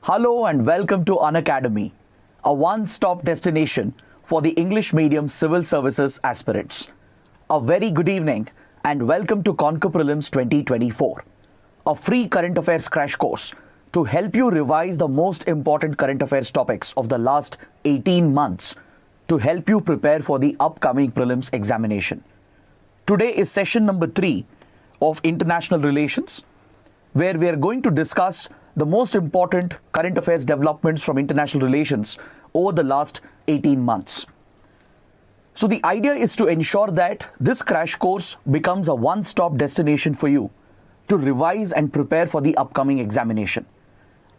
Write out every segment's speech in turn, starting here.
Hello and welcome to Unacademy, a one-stop destination for the English medium civil services aspirants. A very good evening and welcome to Conquer Prelims 2024, a free current affairs crash course to help you revise the most important current affairs topics of the last 18 months to help you prepare for the upcoming prelims examination. Today is session number 3 of International Relations, where we are going to discuss the most important current affairs developments from international relations over the last 18 months. So the idea is to ensure that this crash course becomes a one-stop destination for you to revise and prepare for the upcoming examination.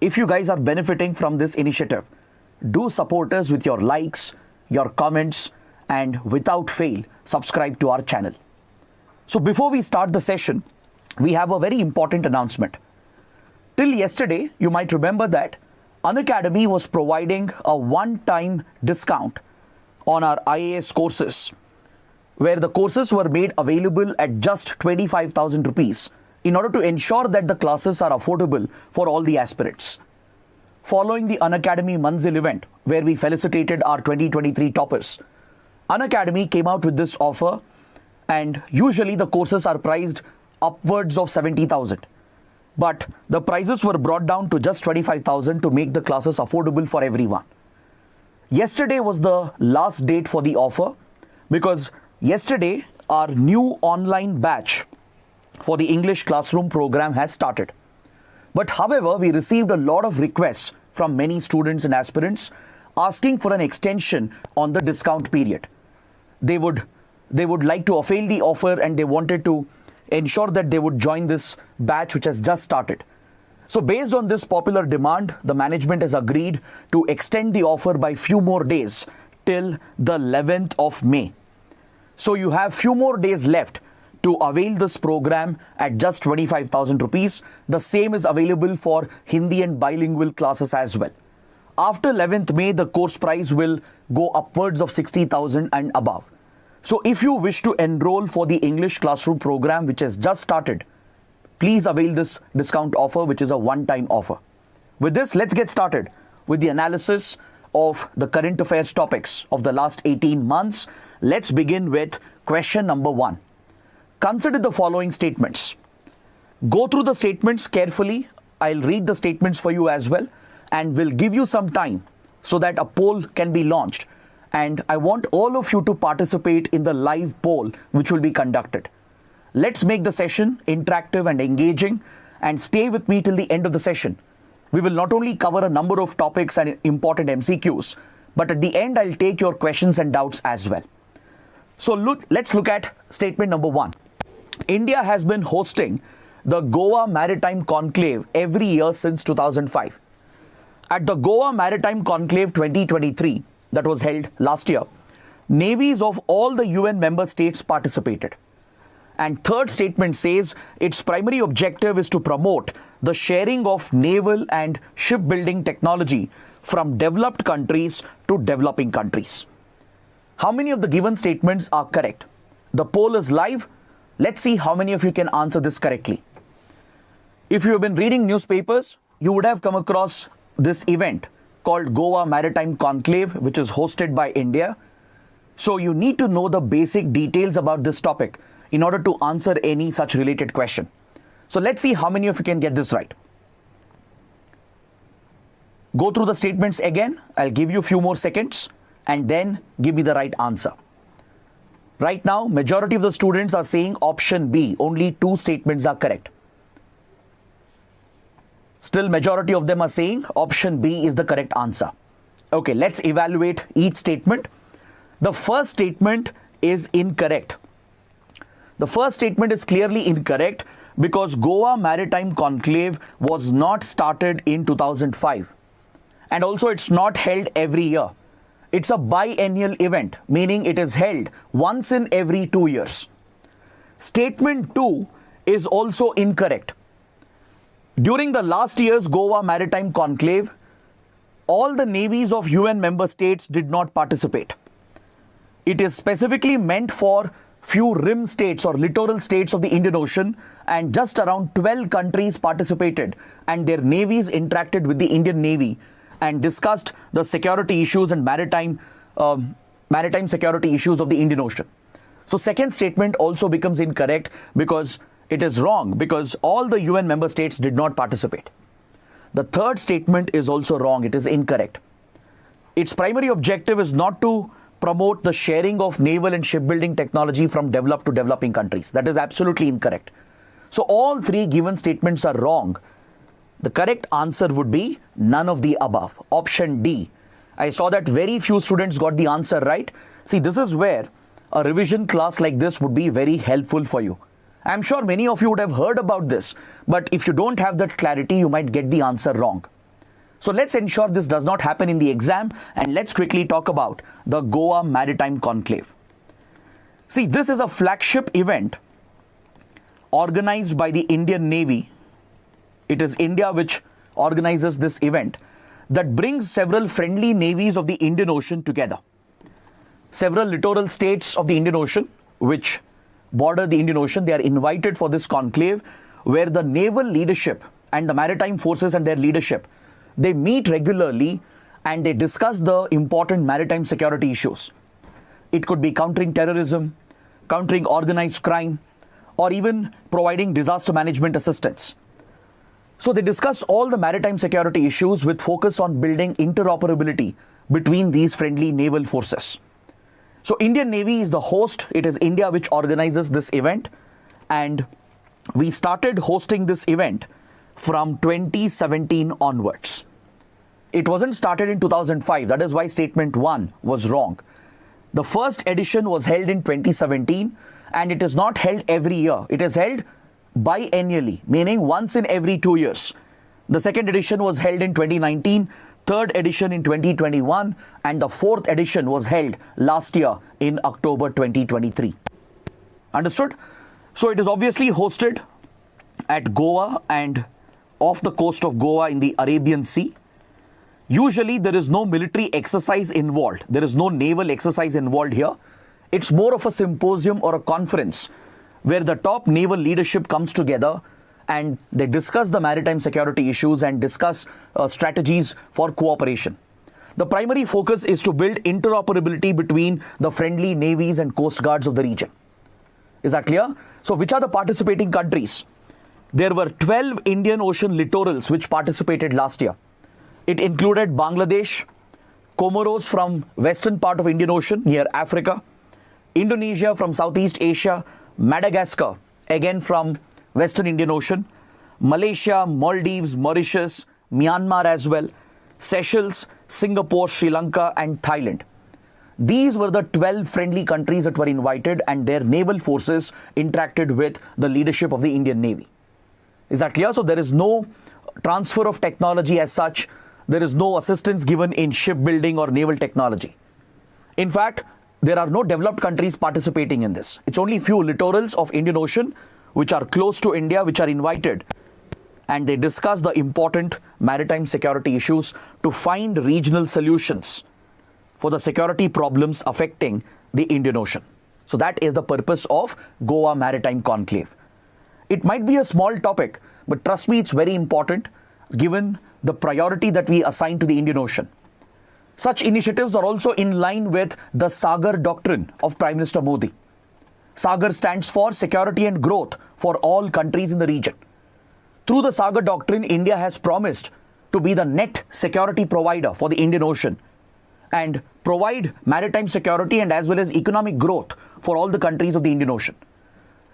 If you guys are benefiting from this initiative, do support us with your likes, your comments, and without fail, subscribe to our channel. So before we start the session, we have a very important announcement. Till yesterday, you might remember that Unacademy was providing a one-time discount on our IAS courses, where the courses were made available at just 25,000 rupees in order to ensure that the classes are affordable for all the aspirants. Following the Unacademy Manzil event, where we felicitated our 2023 toppers, Unacademy came out with this offer, and usually the courses are priced upwards of 70,000. But the prices were brought down to just 25,000 to make the classes affordable for everyone. Yesterday was the last date for the offer, because yesterday our new online batch for the English classroom program has started. But however, we received a lot of requests from many students and aspirants asking for an extension on the discount period. They would like to avail the offer, and they wanted to ensure that they would join this batch which has just started. So based on this popular demand, the management has agreed to extend the offer by few more days till the 11th of May. So you have few more days left to avail this program at just 25,000 rupees. The same is available for Hindi and bilingual classes as well. After 11th May, the course price will go upwards of 60,000 and above. So if you wish to enroll for the English classroom program which has just started, please avail this discount offer, which is a one-time offer. With this, let's get started with the analysis of the current affairs topics of the last 18 months. Let's begin with question number 1. Consider the following statements. Go through the statements carefully. I'll read the statements for you as well, and will give you some time so that a poll can be launched. And I want all of you to participate in the live poll which will be conducted. Let's make the session interactive and engaging, and stay with me till the end of the session. We will not only cover a number of topics and important MCQs, but at the end I'll take your questions and doubts as well. So let's look at statement number 1. India has been hosting the Goa Maritime Conclave every year since 2005. At the Goa Maritime Conclave 2023, that was held last year, navies of all the UN member states participated. And third statement says its primary objective is to promote the sharing of naval and shipbuilding technology from developed countries to developing countries. How many of the given statements are correct? The poll is live. Let's see how many of you can answer this correctly. If you have been reading newspapers, you would have come across this event called Goa Maritime Conclave, which is hosted by India. So you need to know the basic details about this topic in order to answer any such related question. So let's see how many of you can get this right. Go through the statements again. I'll give you a few more seconds and then give me the right answer. Right now, majority of the students are saying option B. Only 2 statements are correct. Still, majority of them are saying option B is the correct answer. Okay, let's evaluate each statement. The first statement is incorrect. The first statement is clearly incorrect because Goa Maritime Conclave was not started in 2005. And also it's not held every year. It's a biennial event, meaning it is held once in every 2 years. Statement 2 is also incorrect. During the last year's Goa Maritime Conclave, all the navies of UN member states did not participate. It is specifically meant for few rim states or littoral states of the Indian Ocean, and just around 12 countries participated and their navies interacted with the Indian Navy and discussed the security issues and maritime security issues of the Indian Ocean. So second statement also becomes incorrect because it is wrong, because all the UN member states did not participate. The third statement is also wrong. It is incorrect. Its primary objective is not to promote the sharing of naval and shipbuilding technology from developed to developing countries. That is absolutely incorrect. So all three given statements are wrong. The correct answer would be none of the above. Option D. I saw that very few students got the answer right. See, this is where a revision class like this would be very helpful for you. I'm sure many of you would have heard about this, but if you don't have that clarity, you might get the answer wrong. So let's ensure this does not happen in the exam, and let's quickly talk about the Goa Maritime Conclave. See, this is a flagship event organized by the Indian Navy. It is India which organizes this event that brings several friendly navies of the Indian Ocean together. Several littoral states of the Indian Ocean which border the Indian Ocean, they are invited for this conclave where the naval leadership and the maritime forces and their leadership, they meet regularly and they discuss the important maritime security issues. It could be countering terrorism, countering organized crime, or even providing disaster management assistance. So they discuss all the maritime security issues with focus on building interoperability between these friendly naval forces. So Indian Navy is the host. It is India which organizes this event, and we started hosting this event from 2017 onwards. It wasn't started in 2005. That is why statement 1 was wrong. The first edition was held in 2017, and it is not held every year. It is held biennially, meaning once in every 2 years. The second edition was held in 2019, third edition in 2021, and the fourth edition was held last year in October 2023. Understood? So it is obviously hosted at Goa and off the coast of Goa in the Arabian Sea. Usually there is no military exercise involved. There is no naval exercise involved here. It's more of a symposium or a conference where the top naval leadership comes together and they discuss the maritime security issues and discuss strategies for cooperation. The primary focus is to build interoperability between the friendly navies and coast guards of the region. Is that clear? So which are the participating countries? There were 12 Indian Ocean littorals which participated last year. It included Bangladesh, Comoros from western part of Indian Ocean near Africa, Indonesia from Southeast Asia, Madagascar, again from Western Indian Ocean, Malaysia, Maldives, Mauritius, Myanmar as well, Seychelles, Singapore, Sri Lanka and Thailand. These were the 12 friendly countries that were invited, and their naval forces interacted with the leadership of the Indian Navy. Is that clear? So there is no transfer of technology as such. There is no assistance given in shipbuilding or naval technology. In fact, there are no developed countries participating in this. It's only few littorals of Indian Ocean which are close to India which are invited, and they discuss the important maritime security issues to find regional solutions for the security problems affecting the Indian Ocean. So that is the purpose of Goa Maritime Conclave. It might be a small topic, but trust me, it's very important given the priority that we assign to the Indian Ocean. Such initiatives are also in line with the Sagar doctrine of Prime Minister Modi. Sagar stands for security and growth for all countries in the region. Through the Sagar doctrine, India has promised to be the net security provider for the Indian Ocean and provide maritime security and as well as economic growth for all the countries of the Indian Ocean.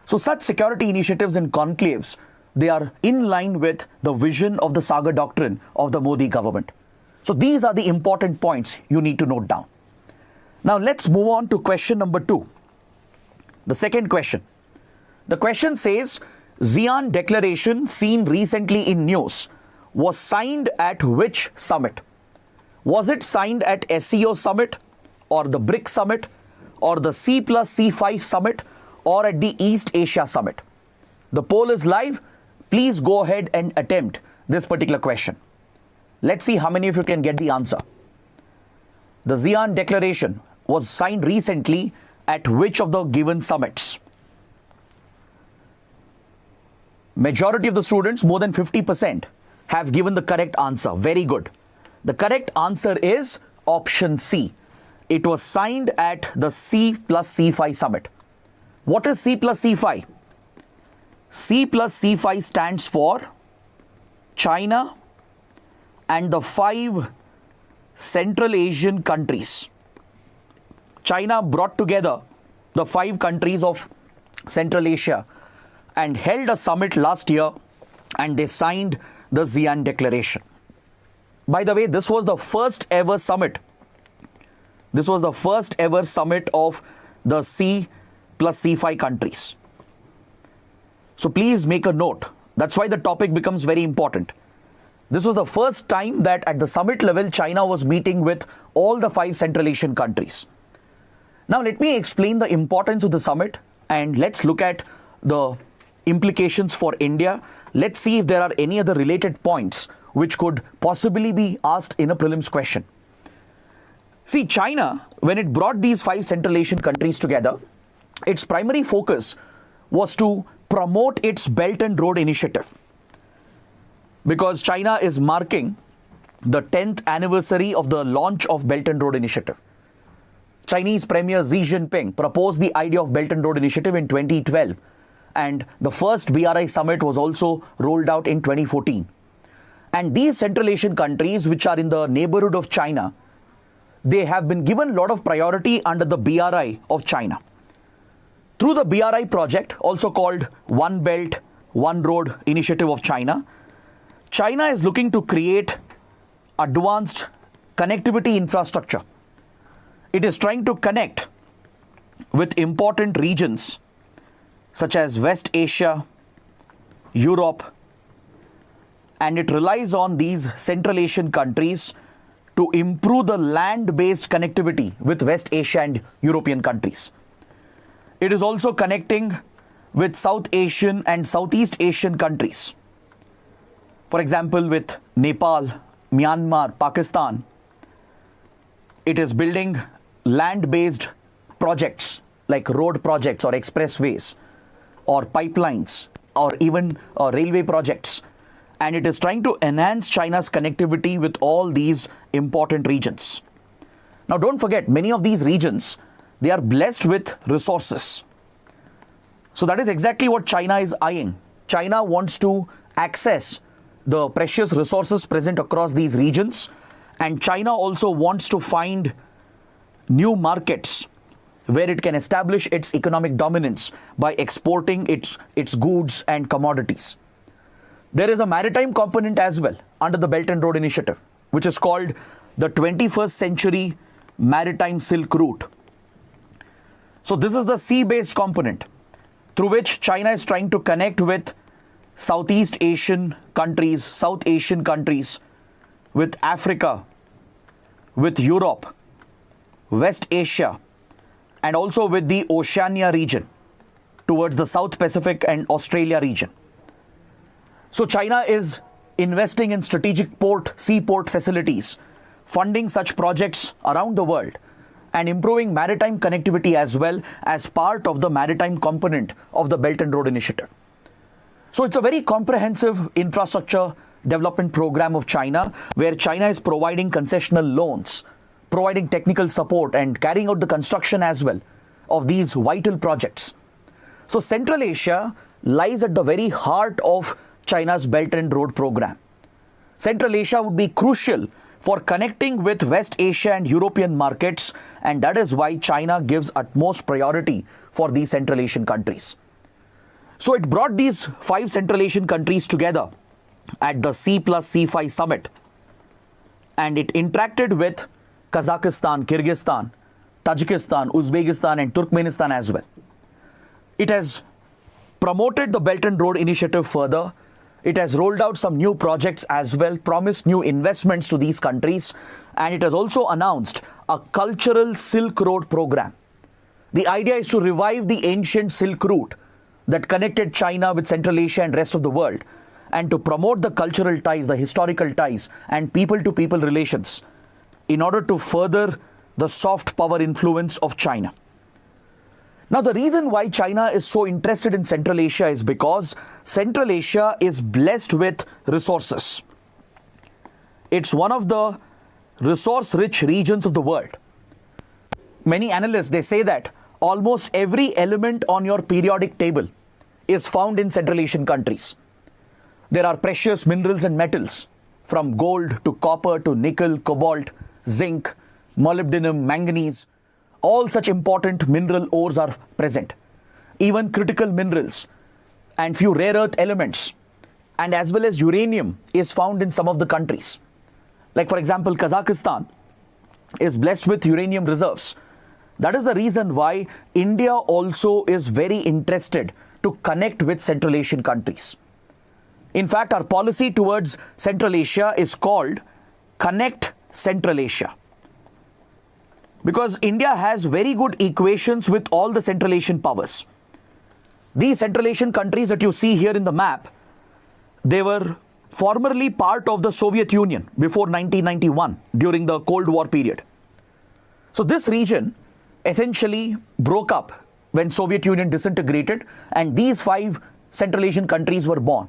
So such security initiatives and conclaves, they are in line with the vision of the Sagar doctrine of the Modi government. So these are the important points you need to note down. Now let's move on to question number 2. The second question. The question says, Xi'an declaration seen recently in news was signed at which summit? Was it signed at SCO summit or the BRICS summit or the C+C5 summit or at the East Asia summit? The poll is live. Please go ahead and attempt this particular question. Let's see how many of you can get the answer. The Xi'an declaration was signed recently at which of the given summits? Majority of the students, more than 50%, have given the correct answer. Very good. The correct answer is option C. It was signed at the C plus C5 summit. What is C plus C5? C plus C5 stands for China and the 5 Central Asian countries. China brought together the 5 countries of Central Asia and held a summit last year, and they signed the Xi'an Declaration. By the way, this was the first ever summit. This was the first ever summit of the C plus C5 countries. So please make a note. That's why the topic becomes very important. This was the first time that at the summit level, China was meeting with all the 5 Central Asian countries. Now let me explain the importance of the summit, and let's look at the implications for India. Let's see if there are any other related points which could possibly be asked in a prelims question. See, China, when it brought these 5 Central Asian countries together, its primary focus was to promote its Belt and Road Initiative, because China is marking the 10th anniversary of the launch of Belt and Road Initiative. Chinese Premier Xi Jinping proposed the idea of Belt and Road Initiative in 2012, and the first BRI summit was also rolled out in 2014. And these Central Asian countries, which are in the neighborhood of China, they have been given a lot of priority under the BRI of China. Through the BRI project, also called One Belt, One Road Initiative of China, China is looking to create advanced connectivity infrastructure. It is trying to connect with important regions such as West Asia, Europe, and it relies on these Central Asian countries to improve the land-based connectivity with West Asia and European countries. It is also connecting with South Asian and Southeast Asian countries. For example, with Nepal, Myanmar, Pakistan. It is building land-based projects like road projects or expressways or pipelines or even railway projects. And it is trying to enhance China's connectivity with all these important regions. Now, don't forget, many of these regions, they are blessed with resources. So that is exactly what China is eyeing. China wants to access the precious resources present across these regions, and China also wants to find new markets where it can establish its economic dominance by exporting its goods and commodities. There is a maritime component as well under the Belt and Road Initiative, which is called the 21st Century Maritime Silk Route. So this is the sea-based component through which China is trying to connect with Southeast Asian countries, South Asian countries, with Africa, with Europe, West Asia, and also with the Oceania region towards the South Pacific and Australia region. So China is investing in strategic seaport facilities, funding such projects around the world, and improving maritime connectivity as well as part of the maritime component of the Belt and Road Initiative. So it's a very comprehensive infrastructure development program of China, where China is providing concessional loans, providing technical support, and carrying out the construction as well of these vital projects. So Central Asia lies at the very heart of China's Belt and Road program. Central Asia would be crucial for connecting with West Asia and European markets, and that is why China gives utmost priority for these Central Asian countries. So it brought these 5 Central Asian countries together at the C plus C5 summit, and it interacted with Kazakhstan, Kyrgyzstan, Tajikistan, Uzbekistan, and Turkmenistan as well. It has promoted the Belt and Road Initiative further. It has rolled out some new projects as well, promised new investments to these countries, and it has also announced a cultural Silk Road program. The idea is to revive the ancient Silk Route that connected China with Central Asia and rest of the world, and to promote the cultural ties, the historical ties, and people-to-people relations in order to further the soft power influence of China. Now, the reason why China is so interested in Central Asia is because Central Asia is blessed with resources. It's one of the resource-rich regions of the world. Many analysts, they say that almost every element on your periodic table is found in Central Asian countries. There are precious minerals and metals, from gold to copper to nickel, cobalt, zinc, molybdenum, manganese. All such important mineral ores are present. Even critical minerals and few rare earth elements and as well as uranium is found in some of the countries. Like for example, Kazakhstan is blessed with uranium reserves. That is the reason why India also is very interested to connect with Central Asian countries. In fact, our policy towards Central Asia is called Connect Central Asia. Because India has very good equations with all the Central Asian powers. These Central Asian countries that you see here in the map, they were formerly part of the Soviet Union before 1991 during the Cold War period. So this region essentially broke up when Soviet Union disintegrated and these 5 Central Asian countries were born.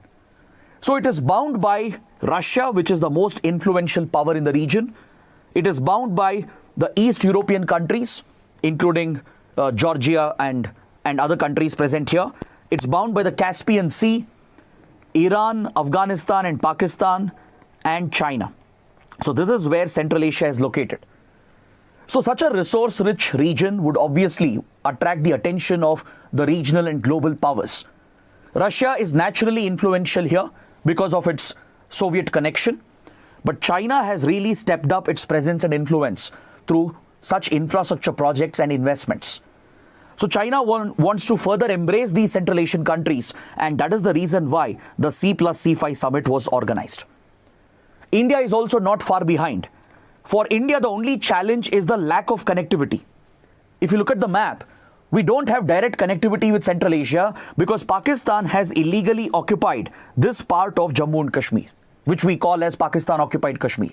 So it is bound by Russia, which is the most influential power in the region. It is bound by the East European countries, including Georgia and other countries present here. It's bound by the Caspian Sea, Iran, Afghanistan and Pakistan and China. So this is where Central Asia is located. So such a resource-rich region would obviously attract the attention of the regional and global powers. Russia is naturally influential here because of its Soviet connection, but China has really stepped up its presence and influence through such infrastructure projects and investments. So China wants to further embrace these Central Asian countries, and that is the reason why the C+C5 summit was organized. India is also not far behind. For India, the only challenge is the lack of connectivity. If you look at the map, we don't have direct connectivity with Central Asia because Pakistan has illegally occupied this part of Jammu and Kashmir, which we call as Pakistan occupied Kashmir.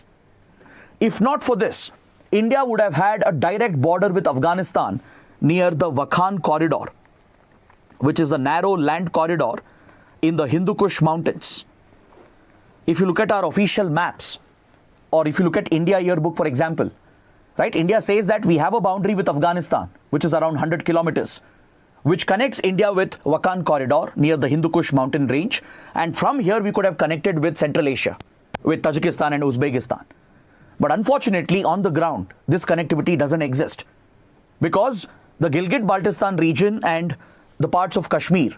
If not for this, India would have had a direct border with Afghanistan near the Wakhan corridor, which is a narrow land corridor in the Hindu Kush mountains. If you look at our official maps, or if you look at India yearbook, for example, right, India says that we have a boundary with Afghanistan, which is around 100 kilometers, which connects India with Wakhan corridor near the Hindu Kush mountain range. And from here, we could have connected with Central Asia, with Tajikistan and Uzbekistan. But unfortunately, on the ground, this connectivity doesn't exist because the Gilgit-Baltistan region and the parts of Kashmir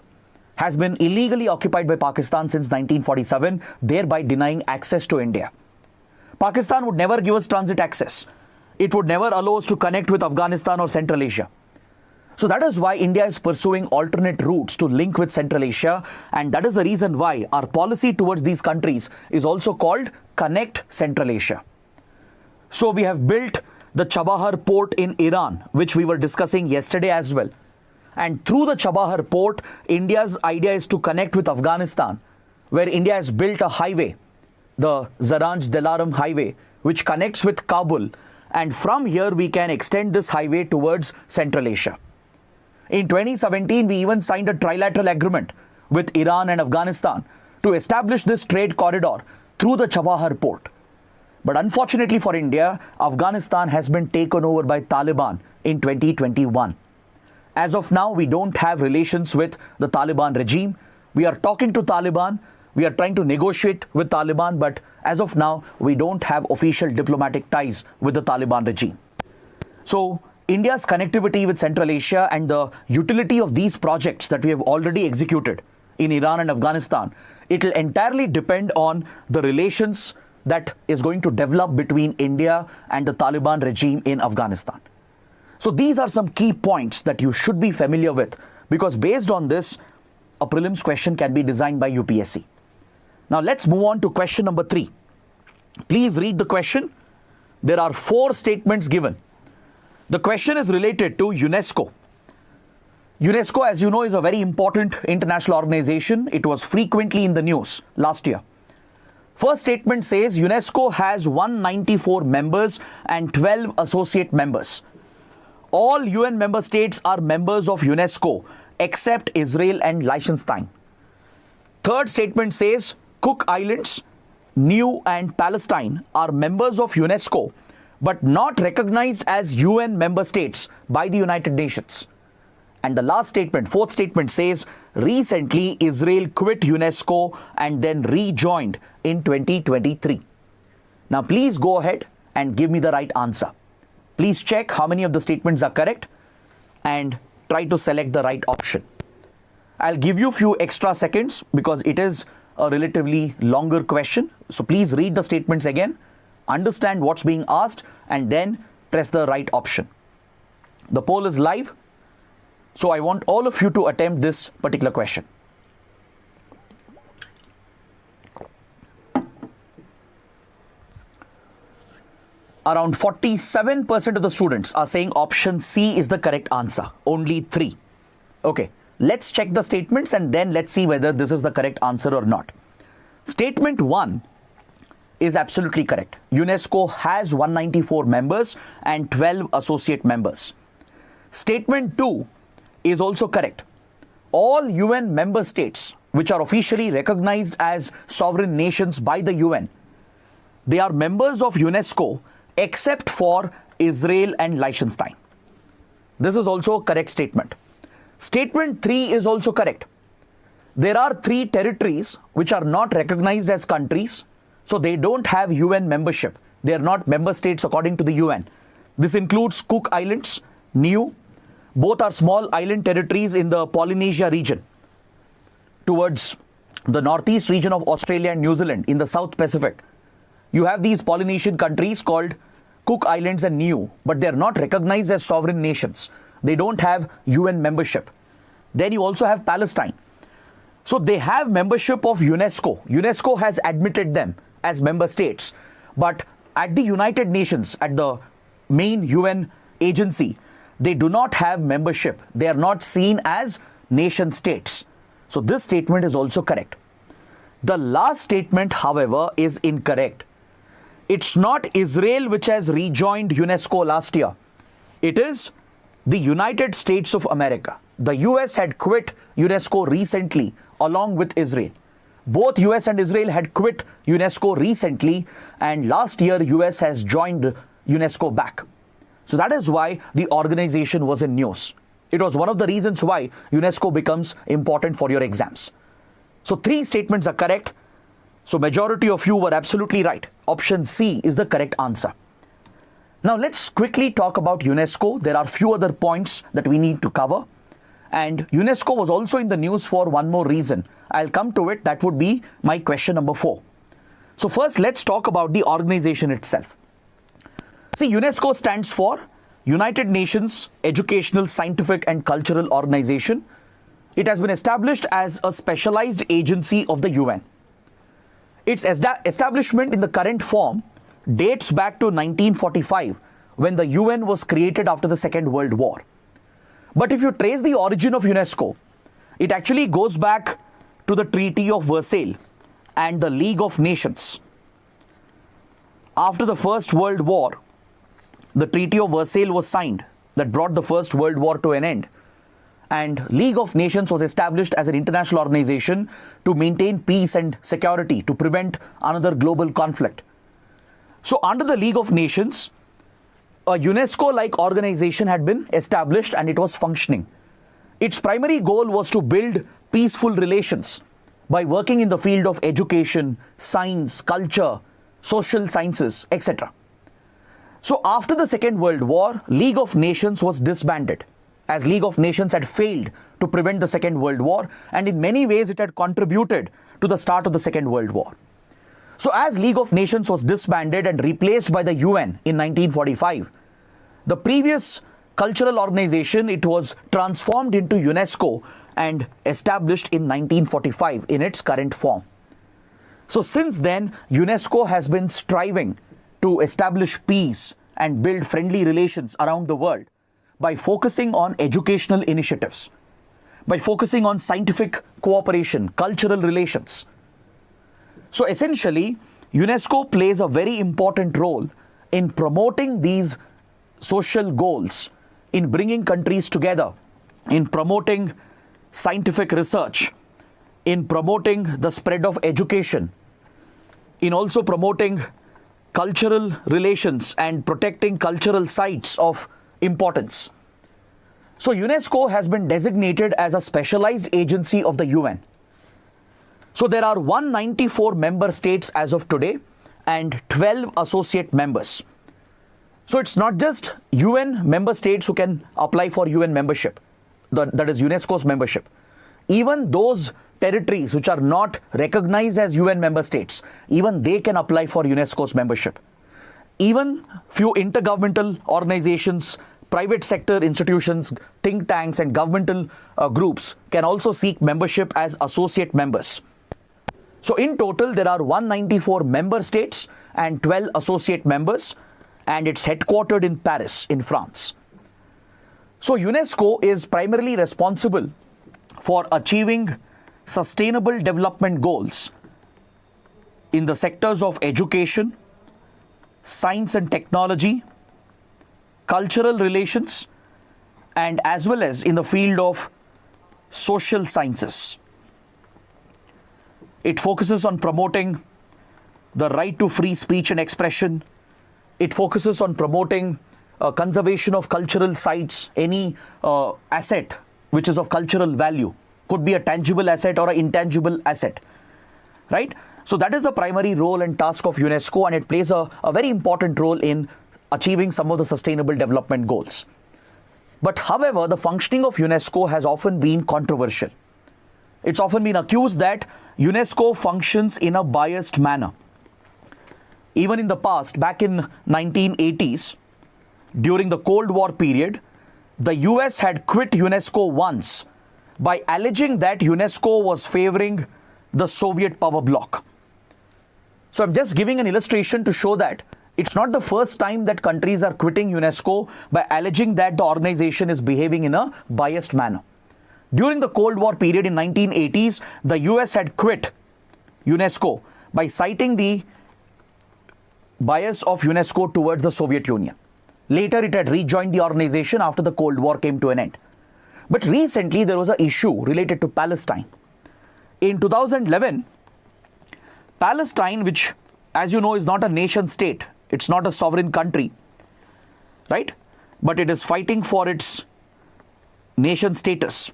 has been illegally occupied by Pakistan since 1947, thereby denying access to India. Pakistan would never give us transit access. It would never allow us to connect with Afghanistan or Central Asia. So that is why India is pursuing alternate routes to link with Central Asia, and that is the reason why our policy towards these countries is also called Connect Central Asia. So we have built the Chabahar port in Iran, which we were discussing yesterday as well. And through the Chabahar port, India's idea is to connect with Afghanistan, where India has built a highway, the Zaranj-Dilaram highway, which connects with Kabul. And from here, we can extend this highway towards Central Asia. In 2017, we even signed a trilateral agreement with Iran and Afghanistan to establish this trade corridor through the Chabahar port. But unfortunately for India, Afghanistan has been taken over by Taliban in 2021. As of now, we don't have relations with the Taliban regime. We are talking to Taliban. We are trying to negotiate with Taliban, but as of now, we don't have official diplomatic ties with the Taliban regime. So India's connectivity with Central Asia and the utility of these projects that we have already executed in Iran and Afghanistan, it will entirely depend on the relations that is going to develop between India and the Taliban regime in Afghanistan. So these are some key points that you should be familiar with, because based on this, a prelims question can be designed by UPSC. Now let's move on to question number 3. Please read the question. There are 4 statements given. The question is related to UNESCO. UNESCO, as you know, is a very important international organization. It was frequently in the news last year. First statement says UNESCO has 194 members and 12 associate members. All UN member states are members of UNESCO except Israel and Liechtenstein. Third statement says Cook Islands, Niue and Palestine are members of UNESCO but not recognized as UN member states by the United Nations. And the last statement, fourth statement says recently Israel quit UNESCO and then rejoined in 2023. Now please go ahead and give me the right answer. Please check how many of the statements are correct and try to select the right option. I'll give you a few extra seconds because it is a relatively longer question. So please read the statements again, understand what's being asked, and then press the right option. The poll is live, so I want all of you to attempt this particular question. Around 47% of the students are saying option C is the correct answer. Only 3. Okay, let's check the statements and then let's see whether this is the correct answer or not. Statement 1 is absolutely correct. UNESCO has 194 members and 12 associate members. Statement 2 is also correct. All UN member states which are officially recognized as sovereign nations by the UN, they are members of UNESCO except for Israel and Liechtenstein. This is also a correct statement. Statement 3 is also correct. There are 3 territories which are not recognized as countries, so they don't have UN membership. They are not member states according to the UN. This includes Cook Islands, Niue. Both are small island territories in the Polynesia region towards the northeast region of Australia and New Zealand in the South Pacific. You have these Polynesian countries called Cook Islands and Niue, but they are not recognized as sovereign nations. They don't have UN membership. Then you also have Palestine. So they have membership of UNESCO. UNESCO has admitted them as member states. But at the United Nations, at the main UN agency, they do not have membership. They are not seen as nation states. So this statement is also correct. The last statement, however, is incorrect. It's not Israel which has rejoined UNESCO last year. It is the United States of America. The US had quit UNESCO recently along with Israel. Both US and Israel had quit UNESCO recently, and last year US has joined UNESCO back. So that is why the organization was in news. It was one of the reasons why UNESCO becomes important for your exams. So 3 statements are correct. So majority of you were absolutely right. Option C is the correct answer. Now let's quickly talk about UNESCO. There are few other points that we need to cover. And UNESCO was also in the news for one more reason. I'll come to it. That would be my question number 4. So first, let's talk about the organization itself. See, UNESCO stands for United Nations Educational, Scientific and Cultural Organization. It has been established as a specialized agency of the UN. Its establishment in the current form dates back to 1945, when the UN was created after the Second World War. But if you trace the origin of UNESCO, it actually goes back to the Treaty of Versailles and the League of Nations. After the First World War, the Treaty of Versailles was signed that brought the First World War to an end. And League of Nations was established as an international organization to maintain peace and security, to prevent another global conflict. So under the League of Nations, a UNESCO-like organization had been established and it was functioning. Its primary goal was to build peaceful relations by working in the field of education, science, culture, social sciences, etc. So after the Second World War, League of Nations was disbanded, as League of Nations had failed to prevent the Second World War, and in many ways it had contributed to the start of the Second World War. So as League of Nations was disbanded and replaced by the UN in 1945, the previous cultural organization, it was transformed into UNESCO and established in 1945 in its current form. So since then, UNESCO has been striving to establish peace and build friendly relations around the world by focusing on educational initiatives, by focusing on scientific cooperation, cultural relations. So essentially, UNESCO plays a very important role in promoting these social goals in bringing countries together, in promoting scientific research, in promoting the spread of education, in also promoting cultural relations and protecting cultural sites of importance. So UNESCO has been designated as a specialized agency of the UN. So there are 194 member states as of today and 12 associate members. So it's not just UN member states who can apply for UN membership, that is UNESCO's membership. Even those territories which are not recognized as UN member states, even they can apply for UNESCO's membership. Even few intergovernmental organizations, private sector institutions, think tanks and governmental groups can also seek membership as associate members. So in total, there are 194 member states and 12 associate members, and it's headquartered in Paris, in France. So UNESCO is primarily responsible for achieving sustainable development goals in the sectors of education, science and technology, cultural relations, and as well as in the field of social sciences. It focuses on promoting the right to free speech and expression. It focuses on promoting conservation of cultural sites, any asset which is of cultural value, could be a tangible asset or an intangible asset, right? So that is the primary role and task of UNESCO, and it plays a very important role in achieving some of the sustainable development goals. But however, the functioning of UNESCO has often been controversial. It's often been accused that UNESCO functions in a biased manner. Even in the past, back in 1980s, during the Cold War period, the US had quit UNESCO once by alleging that UNESCO was favoring the Soviet power bloc. So I'm just giving an illustration to show that it's not the first time that countries are quitting UNESCO by alleging that the organization is behaving in a biased manner. During the Cold War period in 1980s, the US had quit UNESCO by citing the bias of UNESCO towards the Soviet Union. Later, it had rejoined the organization after the Cold War came to an end. But recently, there was an issue related to Palestine. In 2011, Palestine, which, as you know, is not a nation state, it's not a sovereign country, right? But it is fighting for its nation status,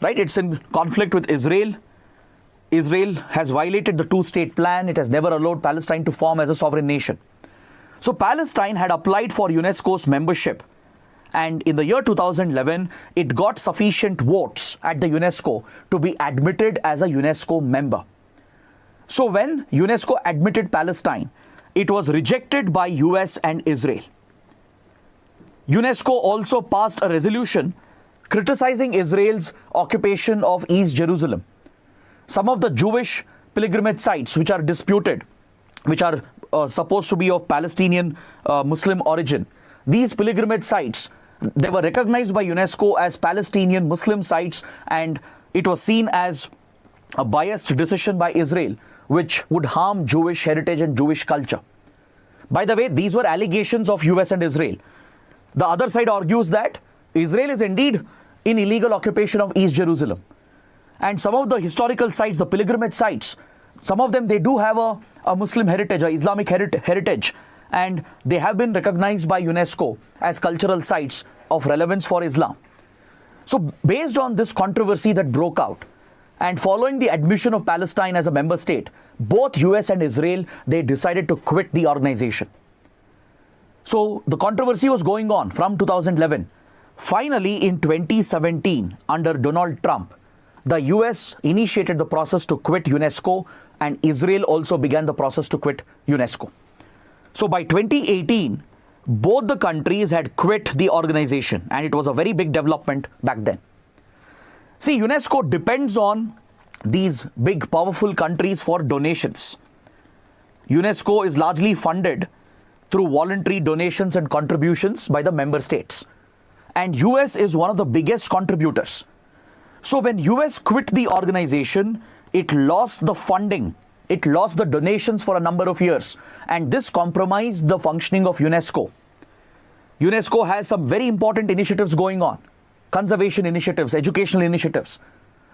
right? It's in conflict with Israel. Israel has violated the two-state plan. It has never allowed Palestine to form as a sovereign nation. So Palestine had applied for UNESCO's membership, and in the year 2011, it got sufficient votes at the UNESCO to be admitted as a UNESCO member. So when UNESCO admitted Palestine, it was rejected by US and Israel. UNESCO also passed a resolution criticizing Israel's occupation of East Jerusalem. Some of the Jewish pilgrimage sites which are disputed, which are supposed to be of Palestinian Muslim origin, these pilgrimage sites, they were recognized by UNESCO as Palestinian Muslim sites, and it was seen as a biased decision by Israel which would harm Jewish heritage and Jewish culture. By the way, these were allegations of US and Israel. The other side argues that Israel is indeed in illegal occupation of East Jerusalem. And some of the historical sites, the pilgrimage sites, some of them, they do have a Muslim heritage, a Islamic heritage, and they have been recognized by UNESCO as cultural sites of relevance for Islam. So based on this controversy that broke out, and following the admission of Palestine as a member state, both US and Israel, they decided to quit the organization. So the controversy was going on from 2011. Finally, in 2017, under Donald Trump, the US initiated the process to quit UNESCO, and Israel also began the process to quit UNESCO. So by 2018, both the countries had quit the organization, and it was a very big development back then. See, UNESCO depends on these big, powerful countries for donations. UNESCO is largely funded through voluntary donations and contributions by the member states. And US is one of the biggest contributors. So when US quit the organization, it lost the funding. It lost the donations for a number of years. And this compromised the functioning of UNESCO. UNESCO has some very important initiatives going on, conservation initiatives, educational initiatives.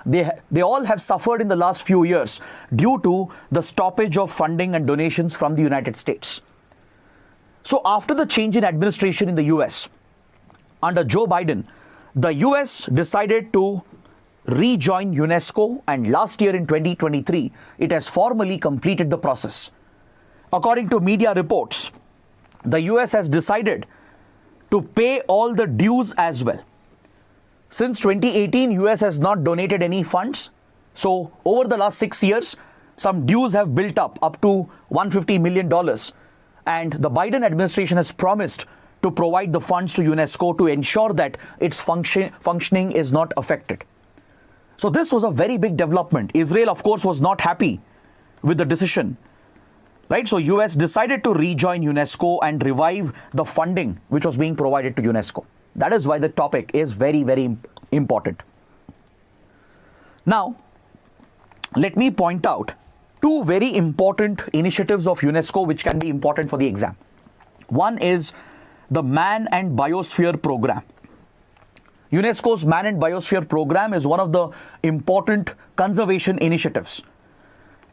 They all have suffered in the last few years due to the stoppage of funding and donations from the United States. So after the change in administration in the US, under Joe Biden, the US decided to rejoin UNESCO, and last year in 2023, it has formally completed the process. According to media reports, the US has decided to pay all the dues as well. Since 2018, US has not donated any funds. So over the last 6 years, some dues have built up to $150 million. And the Biden administration has promised to provide the funds to UNESCO to ensure that its functioning is not affected. So this was a very big development. Israel, of course, was not happy with the decision. Right? So US decided to rejoin UNESCO and revive the funding which was being provided to UNESCO. That is why the topic is very, very important. Now, let me point out two very important initiatives of UNESCO which can be important for the exam. One is the Man and Biosphere Program. UNESCO's Man and Biosphere Program is one of the important conservation initiatives.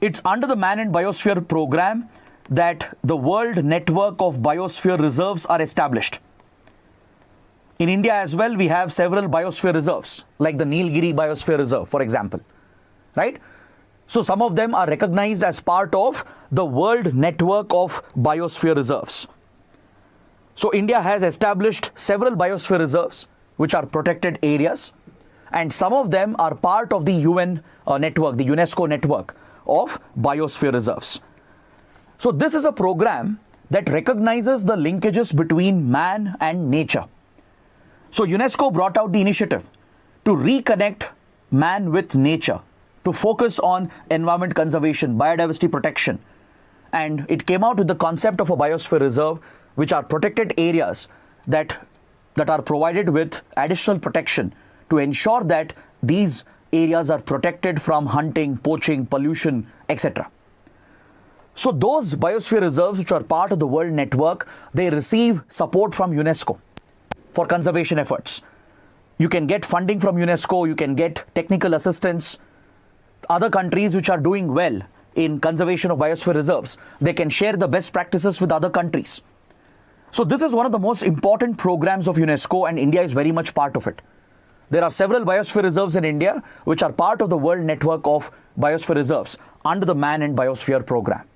It's under the Man and Biosphere Program that the World Network of Biosphere Reserves are established. In India as well, we have several biosphere reserves, like the Nilgiri Biosphere Reserve, for example. Right? So some of them are recognized as part of the World Network of Biosphere Reserves. So India has established several biosphere reserves, which are protected areas, and some of them are part of the UN network, the UNESCO network of biosphere reserves. So this is a program that recognizes the linkages between man and nature. So UNESCO brought out the initiative to reconnect man with nature, to focus on environment conservation, biodiversity protection. And it came out with the concept of a biosphere reserve, which are protected areas that are provided with additional protection to ensure that these areas are protected from hunting, poaching, pollution, etc. So those biosphere reserves, which are part of the world network, they receive support from UNESCO for conservation efforts. You can get funding from UNESCO, you can get technical assistance. Other countries which are doing well in conservation of biosphere reserves, they can share the best practices with other countries. So this is one of the most important programs of UNESCO, and India is very much part of it. There are several biosphere reserves in India which are part of the world network of biosphere reserves under the Man and Biosphere Program.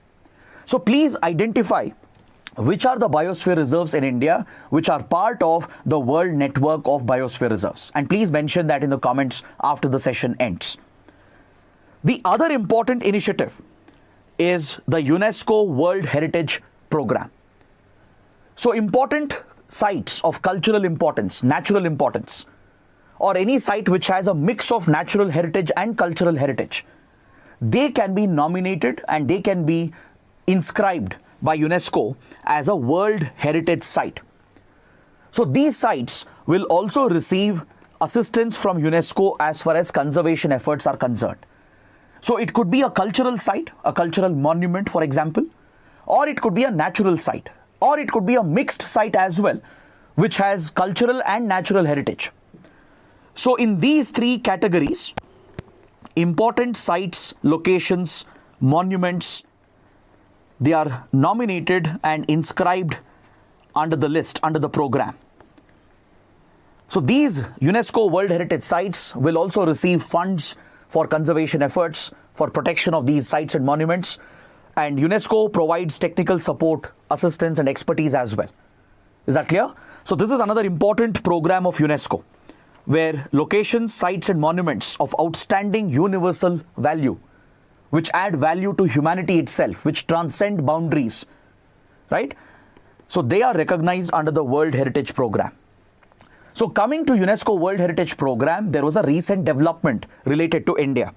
So please identify which are the biosphere reserves in India which are part of the world network of biosphere reserves. And please mention that in the comments after the session ends. The other important initiative is the UNESCO World Heritage Program. So important sites of cultural importance, natural importance, or any site which has a mix of natural heritage and cultural heritage, they can be nominated and they can be inscribed by UNESCO as a World Heritage Site. So these sites will also receive assistance from UNESCO as far as conservation efforts are concerned. So it could be a cultural site, a cultural monument, for example, or it could be a natural site, or it could be a mixed site as well, which has cultural and natural heritage. So in these three categories, important sites, locations, monuments, they are nominated and inscribed under the list, under the program. So these UNESCO World Heritage Sites will also receive funds for conservation efforts, for protection of these sites and monuments, and UNESCO provides technical support, assistance and expertise as well. Is that clear? So this is another important program of UNESCO, where locations, sites and monuments of outstanding universal value, which add value to humanity itself, which transcend boundaries, right? So they are recognized under the World Heritage Program. So coming to UNESCO World Heritage Program, there was a recent development related to India.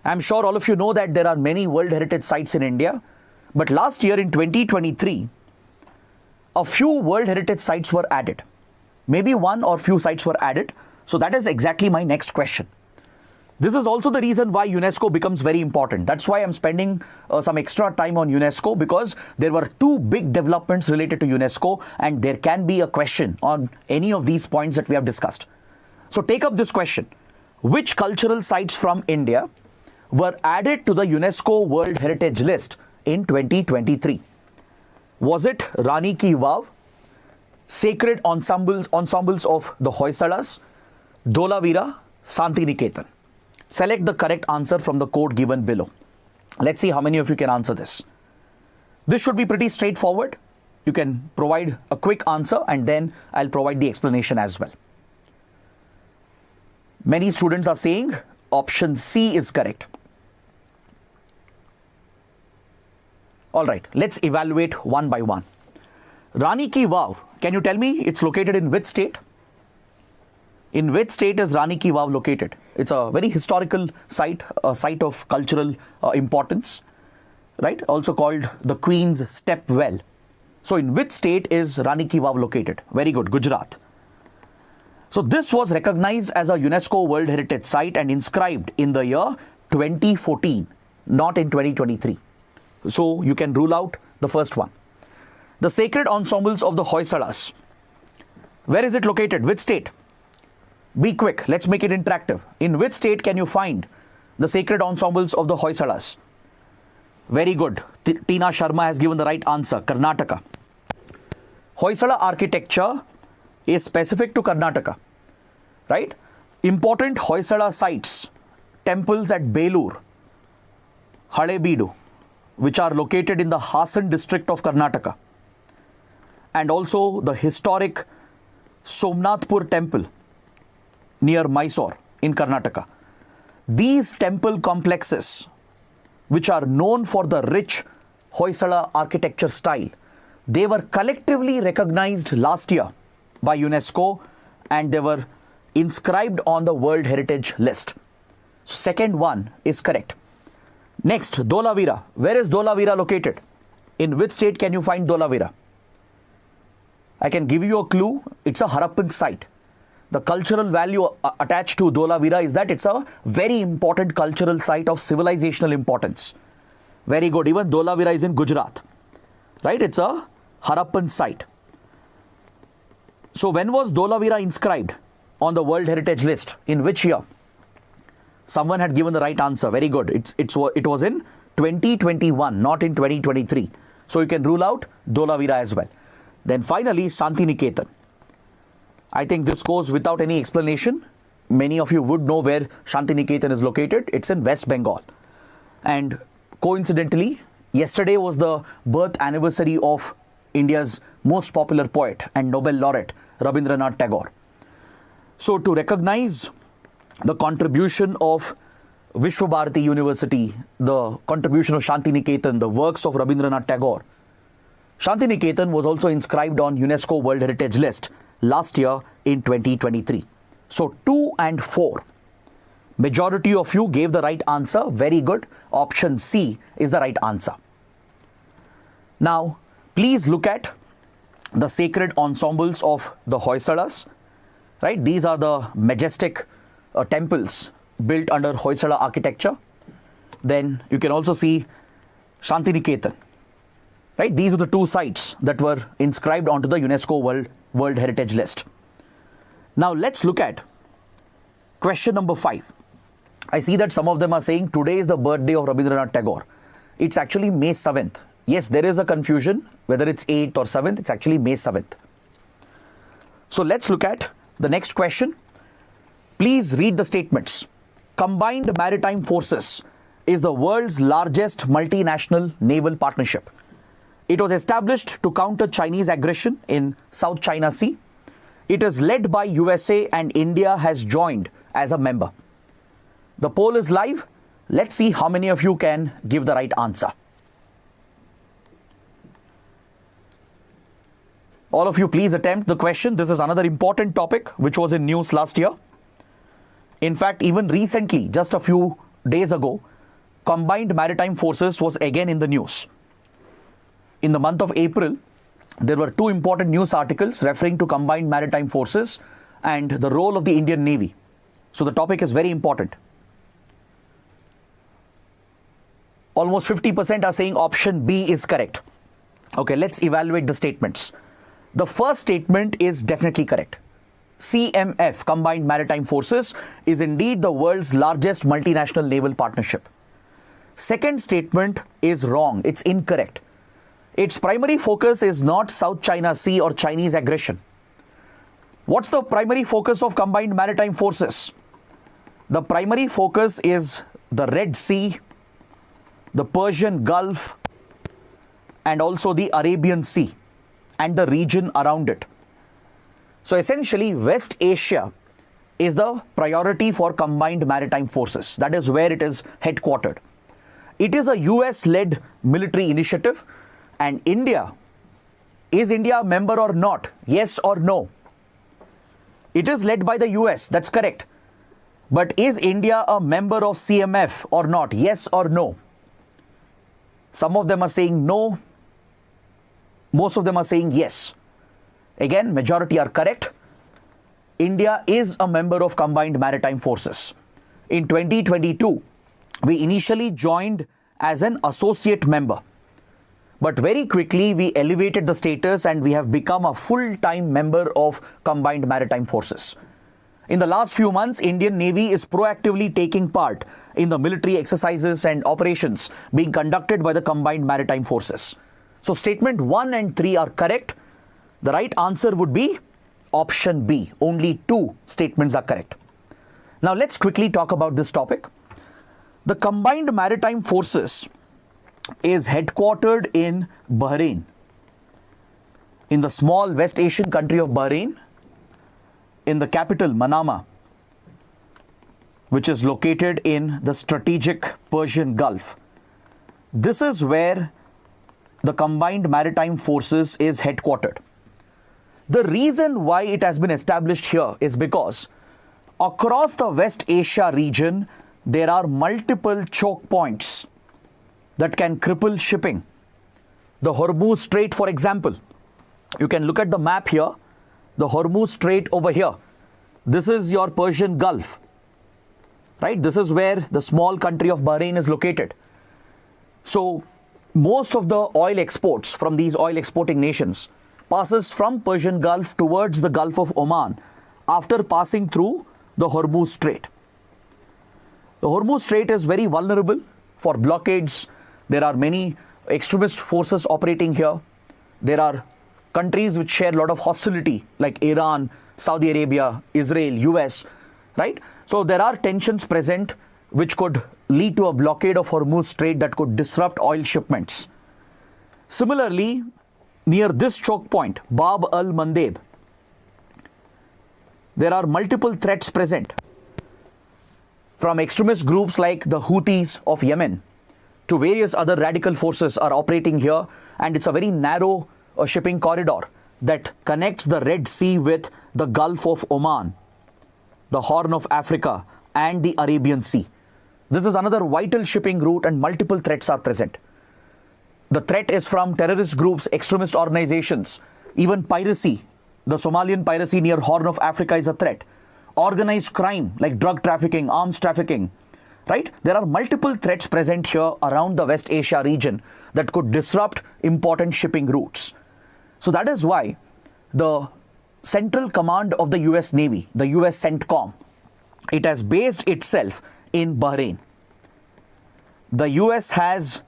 I'm sure all of you know that there are many World Heritage Sites in India, but last year in 2023, a few World Heritage Sites were added. Maybe one or few sites were added. So that is exactly my next question. This is also the reason why UNESCO becomes very important. That's why I'm spending some extra time on UNESCO, because there were two big developments related to UNESCO and there can be a question on any of these points that we have discussed. So take up this question. Which cultural sites from India were added to the UNESCO World Heritage List in 2023? Was it Rani Ki Vav, sacred ensembles of the Hoysalas, Dholavira, Santiniketan? Select the correct answer from the code given below. Let's see how many of you can answer this. This should be pretty straightforward. You can provide a quick answer and then I'll provide the explanation as well. Many students are saying option C is correct. All right, let's evaluate one by one. Rani Ki Vav, can you tell me it's located in which state? In which state is Rani Ki Vav located? It's a very historical site, a site of cultural importance, right? Also called the Queen's Step Well. So in which state is Rani Ki Vav located? Very good, Gujarat. So this was recognized as a UNESCO World Heritage Site and inscribed in the year 2014, not in 2023. So you can rule out the first one. The sacred ensembles of the Hoysalas. Where is it located? Which state? Be quick, let's make it interactive. In which state can you find the sacred ensembles of the Hoysalas? Very good. Tina Sharma has given the right answer, Karnataka. Hoysala architecture is specific to Karnataka, right? Important Hoysala sites, temples at Belur, Halebeedu, which are located in the Hassan district of Karnataka, and also the historic Somnathpur temple near Mysore in Karnataka. These temple complexes, which are known for the rich Hoysala architecture style, they were collectively recognized last year by UNESCO and they were inscribed on the World Heritage List. Second one is correct. Next, Dholavira. Where is Dholavira located? In which state can you find Dholavira? I can give you a clue. It's a Harappan site. The cultural value attached to Dholavira is that it's a very important cultural site of civilizational importance. Very good. Even Dholavira is in Gujarat, right? It's a Harappan site. So when was Dholavira inscribed on the World Heritage List? In which year? Someone had given the right answer. Very good. It was in 2021, not in 2023. So you can rule out Dholavira as well. Then finally, Santiniketan. I think this goes without any explanation. Many of you would know where Santiniketan is located. It's in West Bengal. And coincidentally, yesterday was the birth anniversary of India's most popular poet and Nobel laureate, Rabindranath Tagore. So to recognize the contribution of Vishwabharati University, the contribution of Santiniketan, the works of Rabindranath Tagore, Santiniketan was also inscribed on UNESCO World Heritage List last year in 2023. So 2 and 4. Majority of you gave the right answer. Very good. Option C is the right answer. Now, please look at the sacred ensembles of the Hoysalas, right? These are the majestic temples built under Hoysala architecture. Then you can also see Santiniketan, right? These are the two sites that were inscribed onto the UNESCO World Heritage List. Now let's look at question number 5. I see that some of them are saying today is the birthday of Rabindranath Tagore. It's actually May 7th. Yes, there is a confusion whether it's 8th or 7th. It's actually May 7th. So let's look at the next question. Please read the statements. Combined Maritime Forces is the world's largest multinational naval partnership. It was established to counter Chinese aggression in South China Sea. It is led by USA and India has joined as a member. The poll is live. Let's see how many of you can give the right answer. All of you, please attempt the question. This is another important topic which was in news last year. In fact, even recently, just a few days ago, Combined Maritime Forces was again in the news. In the month of April, there were 2 important news articles referring to Combined Maritime Forces and the role of the Indian Navy. So the topic is very important. Almost 50% are saying option B is correct. Okay, let's evaluate the statements. The first statement is definitely correct. CMF, Combined Maritime Forces, is indeed the world's largest multinational naval partnership. Second statement is wrong. It's incorrect. Its primary focus is not South China Sea or Chinese aggression. What's the primary focus of Combined Maritime Forces? The primary focus is the Red Sea, the Persian Gulf, and also the Arabian Sea and the region around it. So essentially, West Asia is the priority for Combined Maritime Forces. That is where it is headquartered. It is a US-led military initiative, and is India a member or not? Yes or no? It is led by the US, that's correct. But is India a member of CMF or not? Yes or no? Some of them are saying no. Most of them are saying yes. Again, majority are correct. India is a member of Combined Maritime Forces. In 2022, we initially joined as an associate member. But very quickly, we elevated the status and we have become a full-time member of Combined Maritime Forces. In the last few months, Indian Navy is proactively taking part in the military exercises and operations being conducted by the Combined Maritime Forces. So statement 1 and 3 are correct. The right answer would be option B. Only 2 statements are correct. Now let's quickly talk about this topic. The Combined Maritime Forces is headquartered in Bering, in the small West Asian country of Bering, in the capital Manama, which is located in the strategic Persian Gulf. This is where the Combined Maritime Forces is headquartered. The reason why it has been established here is because across the West Asia region, there are multiple choke points that can cripple shipping. The Hormuz Strait, for example. You can look at the map here. The Hormuz Strait over here. This is your Persian Gulf. Right? This is where the small country of Bahrain is located. So most of the oil exports from these oil exporting nations passes from Persian Gulf towards the Gulf of Oman after passing through the Hormuz Strait. The Hormuz Strait is very vulnerable for blockades. There are many extremist forces operating here. There are countries which share a lot of hostility like Iran, Saudi Arabia, Israel, US, right? So there are tensions present which could lead to a blockade of Hormuz Strait that could disrupt oil shipments. Similarly, near this choke point, Bab al-Mandeb, there are multiple threats present from extremist groups like the Houthis of Yemen to various other radical forces are operating here, and it's a very narrow shipping corridor that connects the Red Sea with the Gulf of Oman, the Horn of Africa, and the Arabian Sea. This is another vital shipping route and multiple threats are present. The threat is from terrorist groups, extremist organizations, even piracy. The Somalian piracy near Horn of Africa is a threat. Organized crime like drug trafficking, arms trafficking, right? There are multiple threats present here around the West Asia region that could disrupt important shipping routes. So that is why the Central Command of the US Navy, the US CENTCOM, it has based itself in Bahrain. The US has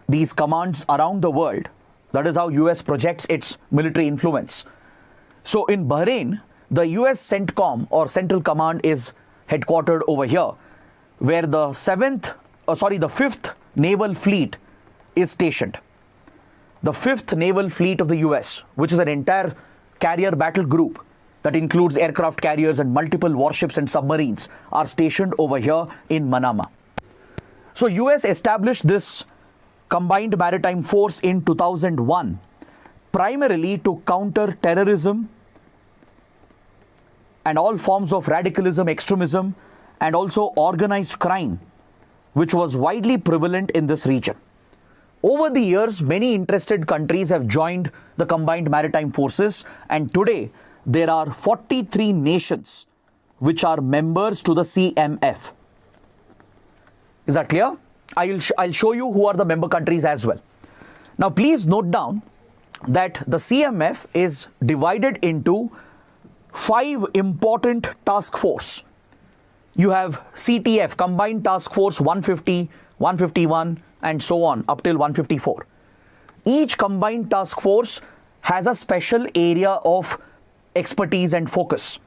these commands around the world. That is how US projects its military influence. So in Bahrain, the US CENTCOM or Central Command is headquartered over here, where the 5th Naval Fleet is stationed. The 5th Naval Fleet of the US, which is an entire carrier battle group that includes aircraft carriers and multiple warships and submarines, are stationed over here in Manama. So US established this Combined Maritime Force in 2001, primarily to counter terrorism and all forms of radicalism, extremism, and also organized crime, which was widely prevalent in this region. Over the years, many interested countries have joined the Combined Maritime Forces, and today there are 43 nations which are members to the CMF. Is that clear? I'll show you who are the member countries as well. Now, please note down that the CMF is divided into 5 important task force. You have CTF, Combined Task Force 150, 151, and so on up till 154. Each combined task force has a special area of expertise and focus.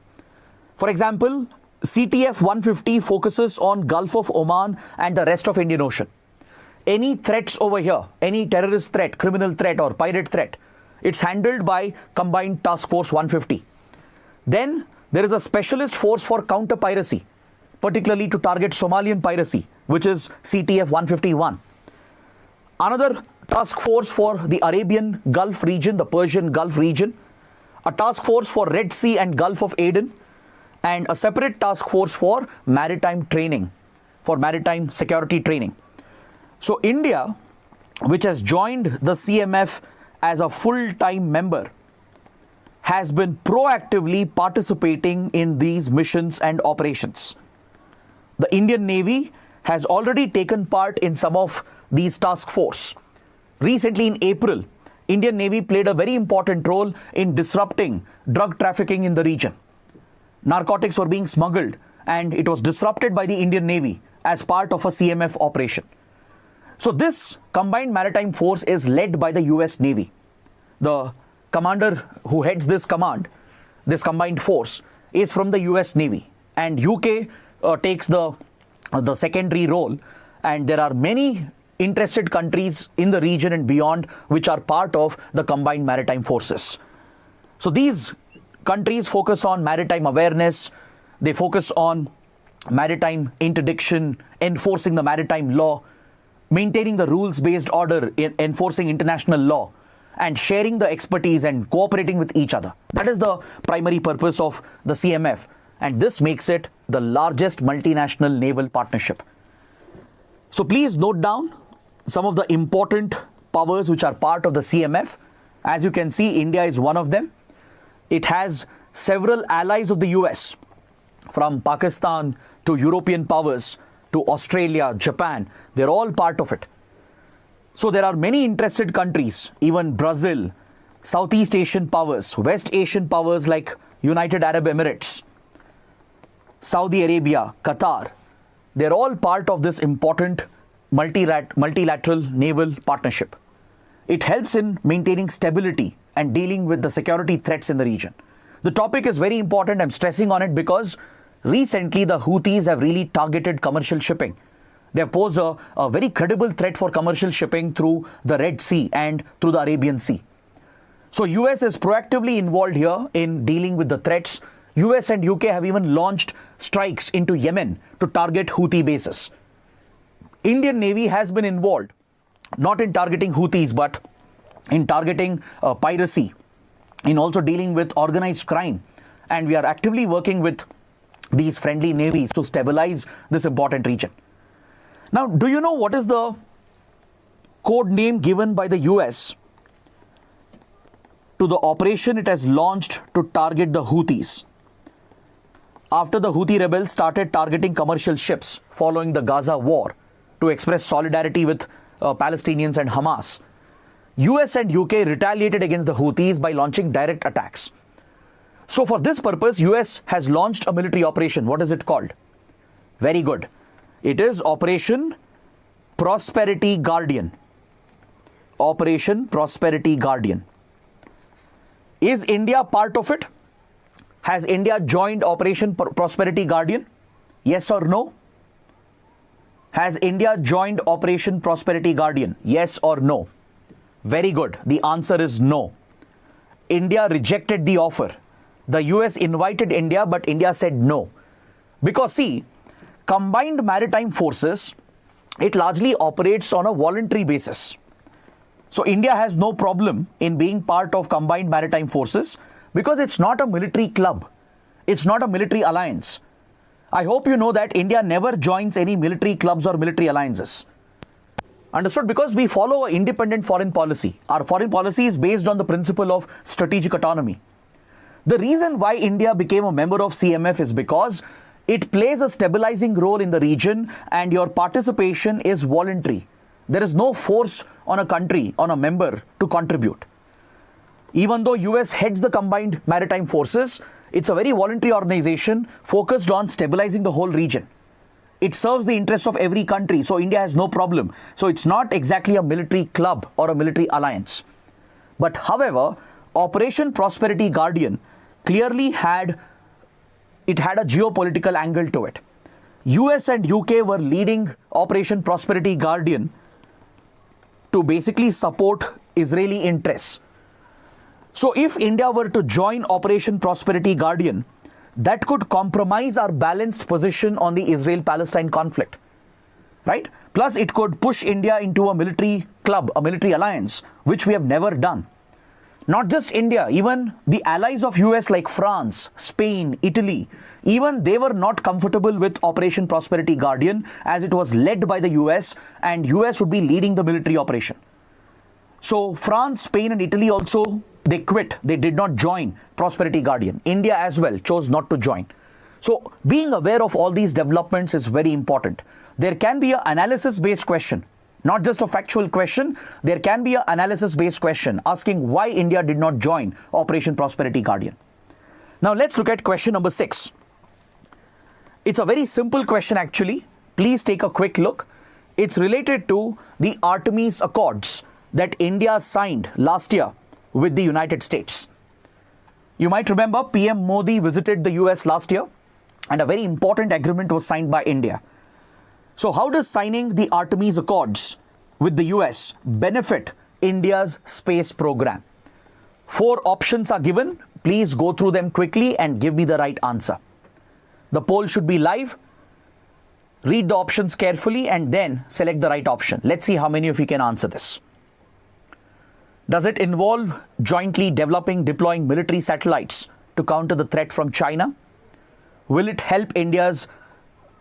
For example, CTF 150 focuses on Gulf of Oman and the rest of Indian Ocean. Any threats over here, any terrorist threat, criminal threat or pirate threat, it's handled by Combined Task Force 150. Then there is a specialist force for counter piracy, particularly to target Somalian piracy, which is CTF 151. Another task force for the Arabian Gulf region, the Persian Gulf region, a task force for Red Sea and Gulf of Aden, and a separate task force for maritime training, for maritime security training. So India, which has joined the CMF as a full-time member, has been proactively participating in these missions and operations. The Indian Navy has already taken part in some of these task force. Recently in April, Indian Navy played a very important role in disrupting drug trafficking in the region. Narcotics were being smuggled and it was disrupted by the Indian Navy as part of a CMF operation. So this combined maritime force is led by the US Navy. The commander who heads this command, this combined force, is from the US Navy, and UK takes the secondary role, and there are many interested countries in the region and beyond which are part of the combined maritime forces. So these countries focus on maritime awareness, they focus on maritime interdiction, enforcing the maritime law, maintaining the rules-based order, enforcing international law, and sharing the expertise and cooperating with each other. That is the primary purpose of the CMF, and this makes it the largest multinational naval partnership. So please note down some of the important powers which are part of the CMF. As you can see, India is one of them. It has several allies of the US, from Pakistan to European powers to Australia, Japan. They're all part of it. So there are many interested countries, even Brazil, Southeast Asian powers, West Asian powers like United Arab Emirates, Saudi Arabia, Qatar. They're all part of this important multilateral naval partnership. It helps in maintaining stability and dealing with the security threats in the region. The topic is very important. I'm stressing on it because recently the Houthis have really targeted commercial shipping. They have posed a very credible threat for commercial shipping through the Red Sea and through the Arabian Sea. So US is proactively involved here in dealing with the threats. US and UK have even launched strikes into Yemen to target Houthi bases. Indian Navy has been involved, not in targeting Houthis, but in targeting piracy, in also dealing with organized crime. And we are actively working with these friendly navies to stabilize this important region. Now, do you know what is the code name given by the US to the operation it has launched to target the Houthis? After the Houthi rebels started targeting commercial ships following the Gaza war to express solidarity with Palestinians and Hamas, US and UK retaliated against the Houthis by launching direct attacks. So for this purpose, US has launched a military operation. What is it called? Very good. It is Operation Prosperity Guardian. Operation Prosperity Guardian. Is India part of it? Has India joined Operation Prosperity Guardian? Yes or no? Has India joined Operation Prosperity Guardian? Yes or no? Very good. The answer is no. India rejected the offer. The US invited India, but India said no. Because see, combined maritime forces, it largely operates on a voluntary basis. So India has no problem in being part of combined maritime forces because it's not a military club. It's not a military alliance. I hope you know that India never joins any military clubs or military alliances. Understood? Because we follow an independent foreign policy. Our foreign policy is based on the principle of strategic autonomy. The reason why India became a member of CMF is because It plays a stabilizing role in the region and your participation is voluntary. There is no force on a country, on a member to contribute. Even though US heads the combined maritime forces, it's a very voluntary organization focused on stabilizing the whole region. It serves the interests of every country, so India has no problem. So it's not exactly a military club or a military alliance. But however, Operation Prosperity Guardian clearly had a geopolitical angle to it. US and UK were leading Operation Prosperity Guardian to basically support Israeli interests. So if India were to join Operation Prosperity Guardian, that could compromise our balanced position on the Israel-Palestine conflict, right? Plus, it could push India into a military club, a military alliance, which we have never done. Not just India, even the allies of US like France, Spain, Italy, even they were not comfortable with Operation Prosperity Guardian as it was led by the US and US would be leading the military operation. So France, Spain and Italy also, they quit. They did not join Prosperity Guardian. India as well chose not to join. So being aware of all these developments is very important. There can be an analysis-based question, not just a factual question. There can be an analysis-based question asking why India did not join Operation Prosperity Guardian. Now let's look at question number 6. It's a very simple question actually. Please take a quick look. It's related to the Artemis Accords that India signed last year with the United States. You might remember PM Modi visited the US last year and a very important agreement was signed by India. So how does signing the Artemis Accords with the US benefit India's space program? 4 options are given. Please go through them quickly and give me the right answer. The poll should be live. Read the options carefully and then select the right option. Let's see how many of you can answer this. Does it involve jointly deploying military satellites to counter the threat from China? Will it help India's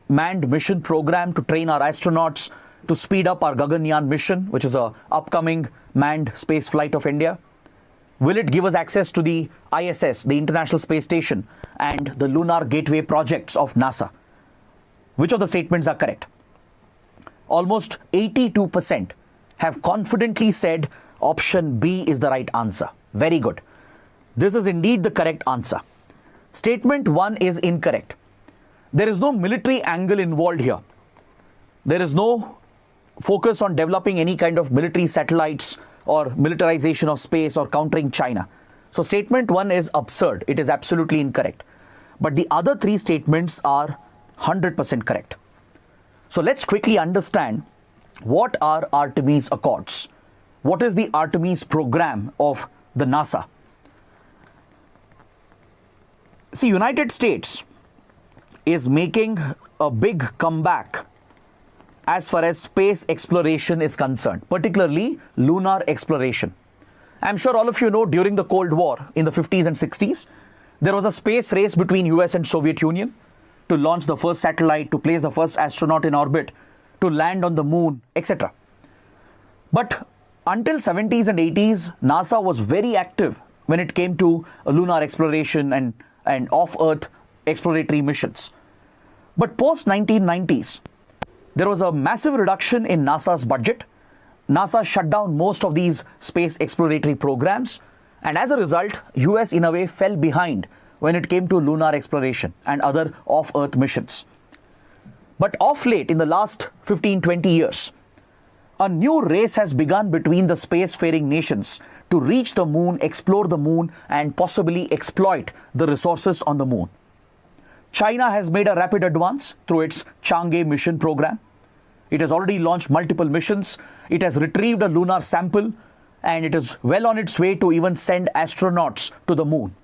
manned mission program to train our astronauts to speed up our Gaganyaan mission, which is an upcoming manned space flight of India? Will it give us access to the ISS, the International Space Station, and the Lunar Gateway projects of NASA? Which of the statements are correct? Almost 82% have confidently said option B is the right answer. Very good. This is indeed the correct answer. Statement 1 is incorrect. There is no military angle involved here. There is no focus on developing any kind of military satellites or militarization of space or countering China. So statement 1 is absurd. It is absolutely incorrect. But the other 3 statements are 100% correct. So let's quickly understand what are Artemis Accords. What is the Artemis program of the NASA? See, United States is making a big comeback as far as space exploration is concerned, particularly lunar exploration. I'm sure all of you know during the Cold War in the 50s and 60s, there was a space race between US and Soviet Union to launch the first satellite, to place the first astronaut in orbit, to land on the moon, etc. But until 70s and 80s, NASA was very active when it came to lunar exploration and off-Earth exploratory missions. But post-1990s, there was a massive reduction in NASA's budget. NASA shut down most of these space exploratory programs. And as a result, US in a way fell behind when it came to lunar exploration and other off-Earth missions. But of late, in the last 15-20 years, a new race has begun between the spacefaring nations to reach the moon, explore the moon, and possibly exploit the resources on the moon. China has made a rapid advance through its Chang'e mission program. It has already launched multiple missions. It has retrieved a lunar sample, and it is well on its way to even send astronauts to the moon.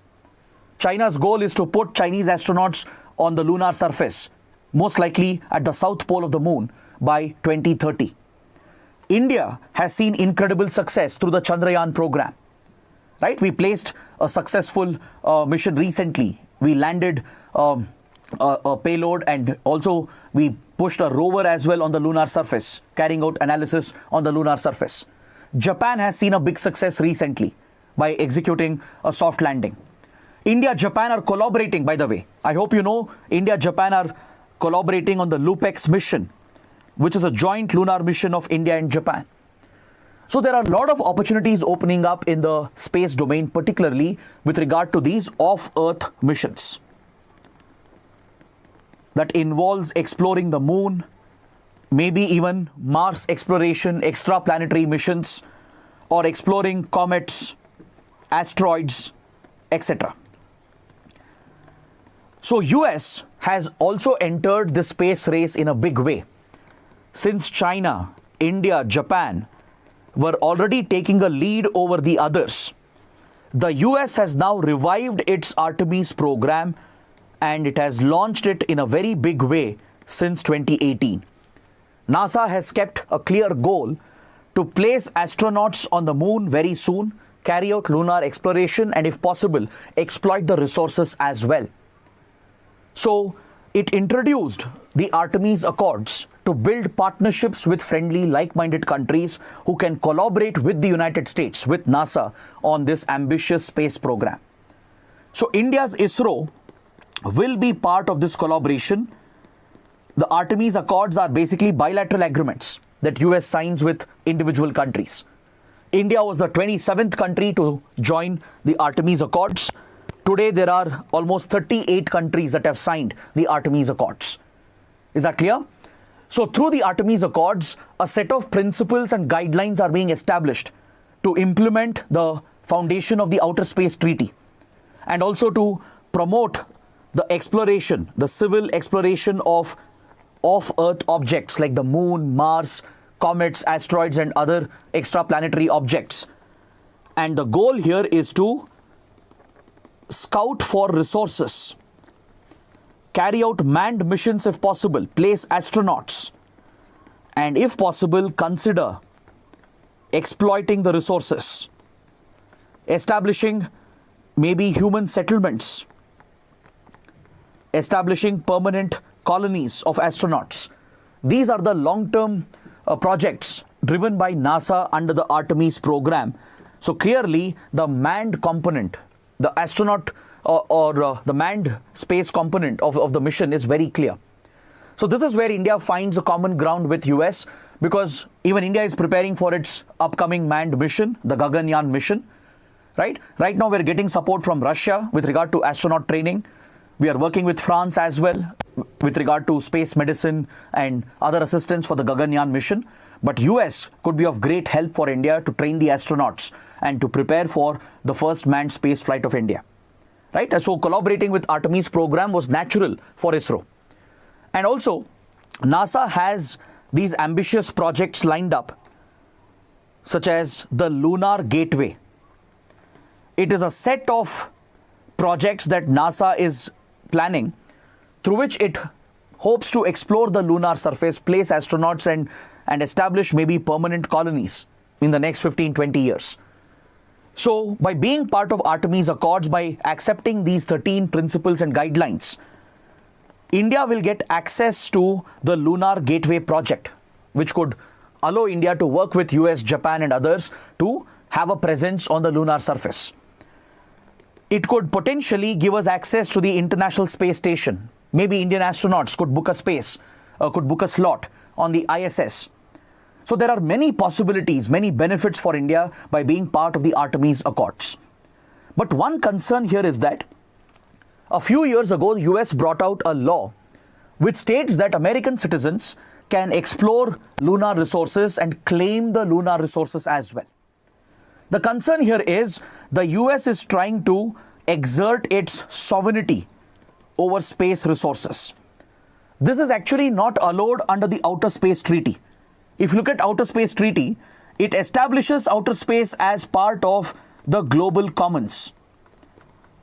China's goal is to put Chinese astronauts on the lunar surface, most likely at the south pole of the moon, by 2030. India has seen incredible success through the Chandrayaan program, right? We placed a successful mission recently. We landed a payload and also we pushed a rover as well on the lunar surface, carrying out analysis on the lunar surface. Japan has seen a big success recently by executing a soft landing. India, Japan are collaborating, by the way. I hope you know India, Japan are collaborating on the LUPEX mission, which is a joint lunar mission of India and Japan. So there are a lot of opportunities opening up in the space domain, particularly with regard to these off-Earth missions that involves exploring the moon, maybe even Mars exploration, extraplanetary missions, or exploring comets, asteroids, etc. So US has also entered the space race in a big way. Since China, India, Japan were already taking a lead over the others, the US has now revived its Artemis program and it has launched it in a very big way since 2018. NASA has kept a clear goal to place astronauts on the moon very soon, carry out lunar exploration, and if possible, exploit the resources as well. So it introduced the Artemis Accords to build partnerships with friendly, like-minded countries who can collaborate with the United States, with NASA, on this ambitious space program. So India's ISRO will be part of this collaboration. The Artemis Accords are basically bilateral agreements that US signs with individual countries. India was the 27th country to join the Artemis Accords. Today, there are almost 38 countries that have signed the Artemis Accords. Is that clear? So through the Artemis Accords, a set of principles and guidelines are being established to implement the foundation of the Outer Space Treaty and also to promote the exploration, the civil exploration of off-Earth objects like the moon, Mars, comets, asteroids, and other extraplanetary objects. And the goal here is to scout for resources, carry out manned missions if possible, place astronauts, and if possible, consider exploiting the resources, establishing maybe human settlements, establishing permanent colonies of astronauts. These are the long-term projects driven by NASA under the Artemis program. So clearly, the manned component, the astronaut or the manned space component of the mission is very clear. So this is where India finds a common ground with US, because even India is preparing for its upcoming manned mission, the Gaganyaan mission. Right now we're getting support from Russia with regard to astronaut training. We are working with France as well with regard to space medicine and other assistance for the Gaganyaan mission. But US could be of great help for India to train the astronauts and to prepare for the first manned space flight of India. Right? So collaborating with Artemis program was natural for ISRO. And also, NASA has these ambitious projects lined up, such as the Lunar Gateway. It is a set of projects that NASA is planning, through which it hopes to explore the lunar surface, place astronauts and establish maybe permanent colonies in the next 15-20 years. So by being part of Artemis Accords, by accepting these 13 principles and guidelines, India will get access to the Lunar Gateway project, which could allow India to work with US, Japan and others to have a presence on the lunar surface. It could potentially give us access to the International Space Station. Maybe Indian astronauts could book a slot on the ISS. So there are many possibilities, many benefits for India by being part of the Artemis Accords. But one concern here is that a few years ago, the US brought out a law which states that American citizens can explore lunar resources and claim the lunar resources as well. The concern here is the US is trying to exert its sovereignty over space resources. This is actually not allowed under the Outer Space Treaty. If you look at Outer Space Treaty, it establishes outer space as part of the global commons,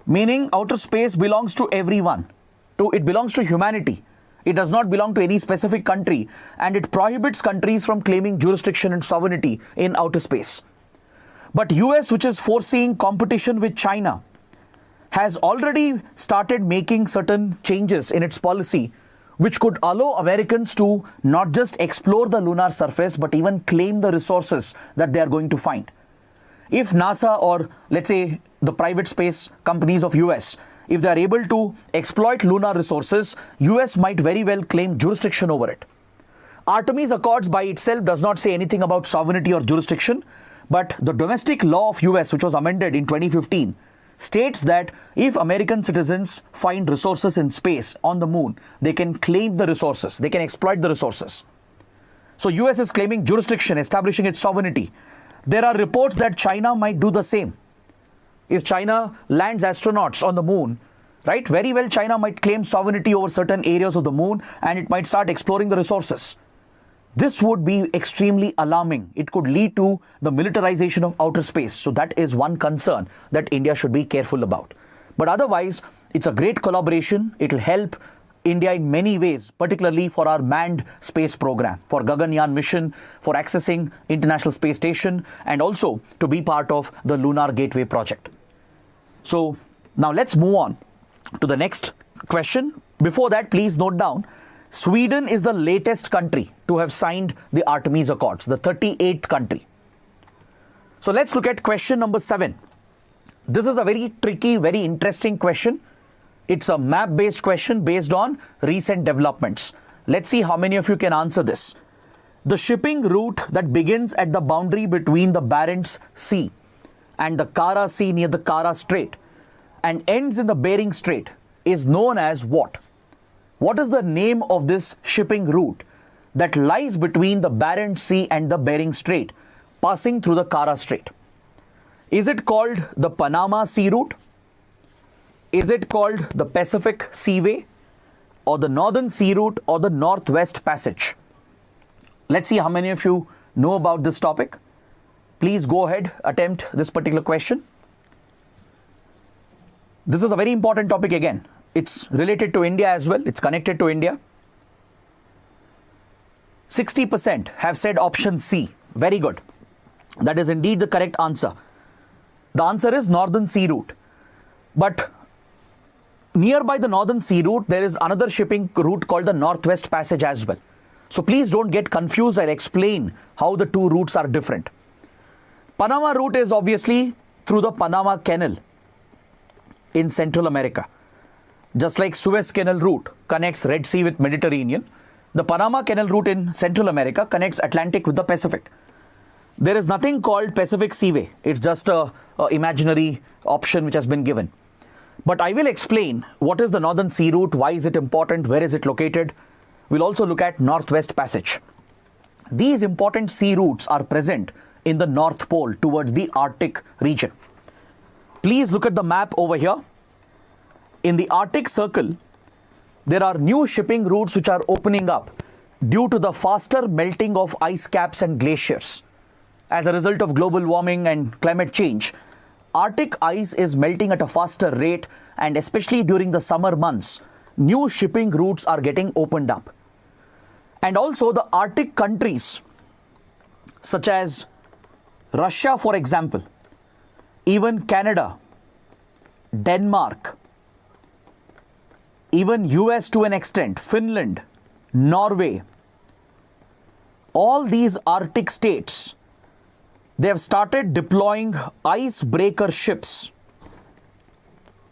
meaning outer space belongs to everyone. It belongs to humanity. It does not belong to any specific country, and it prohibits countries from claiming jurisdiction and sovereignty in outer space. But US, which is foreseeing competition with China, has already started making certain changes in its policy, which could allow Americans to not just explore the lunar surface, but even claim the resources that they are going to find. if NASA or let's say the private space companies of US, if they are able to exploit lunar resources, US might very well claim jurisdiction over it. Artemis Accords by itself does not say anything about sovereignty or jurisdiction, but the domestic law of US, which was amended in 2015, states that if American citizens find resources in space on the moon, they can claim the resources, they can exploit the resources. So US is claiming jurisdiction, establishing its sovereignty. There are reports that China might do the same. If China lands astronauts on the moon, right, very well China might claim sovereignty over certain areas of the moon and it might start exploring the resources. This would be extremely alarming. It could lead to the militarization of outer space. So that is one concern that India should be careful about. But otherwise, it's a great collaboration. It will help India in many ways, particularly for our manned space program, for Gaganyaan mission, for accessing International Space Station, and also to be part of the Lunar Gateway project. So now let's move on to the next question. Before that, please note down, Sweden is the latest country to have signed the Artemis Accords, the 38th country. So let's look at question number 7. This is a very tricky, very interesting question. It's a map-based question based on recent developments. Let's see how many of you can answer this. The shipping route that begins at the boundary between the Barents Sea and the Kara Sea near the Kara Strait and ends in the Bering Strait is known as what? What is the name of this shipping route that lies between the Barents Sea and the Bering Strait, passing through the Kara Strait? Is it called the Panama Sea Route? Is it called the Pacific Seaway, or the Northern Sea Route, or the Northwest Passage? Let's see how many of you know about this topic. Please go ahead, attempt this particular question. This is a very important topic again. It's related to India as well. It's connected to India. 60% have said option C. Very good. That is indeed the correct answer. The answer is Northern Sea Route. But nearby the Northern Sea Route, there is another shipping route called the Northwest Passage as well. So please don't get confused. I'll explain how the two routes are different. Panama route is obviously through the Panama Canal in Central America. Just like Suez Canal route connects Red Sea with Mediterranean, the Panama Canal route in Central America connects Atlantic with the Pacific. There is nothing called Pacific Seaway. It's just a imaginary option which has been given. But I will explain what is the Northern Sea Route, why is it important, where is it located. We'll also look at Northwest Passage. These important sea routes are present in the North Pole towards the Arctic region. Please look at the map over here. In the Arctic Circle, there are new shipping routes which are opening up due to the faster melting of ice caps and glaciers. As a result of global warming and climate change, Arctic ice is melting at a faster rate, and especially during the summer months, new shipping routes are getting opened up. And also the Arctic countries, such as Russia, for example, even Canada, Denmark, even US to an extent, Finland, Norway, all these Arctic states, they have started deploying icebreaker ships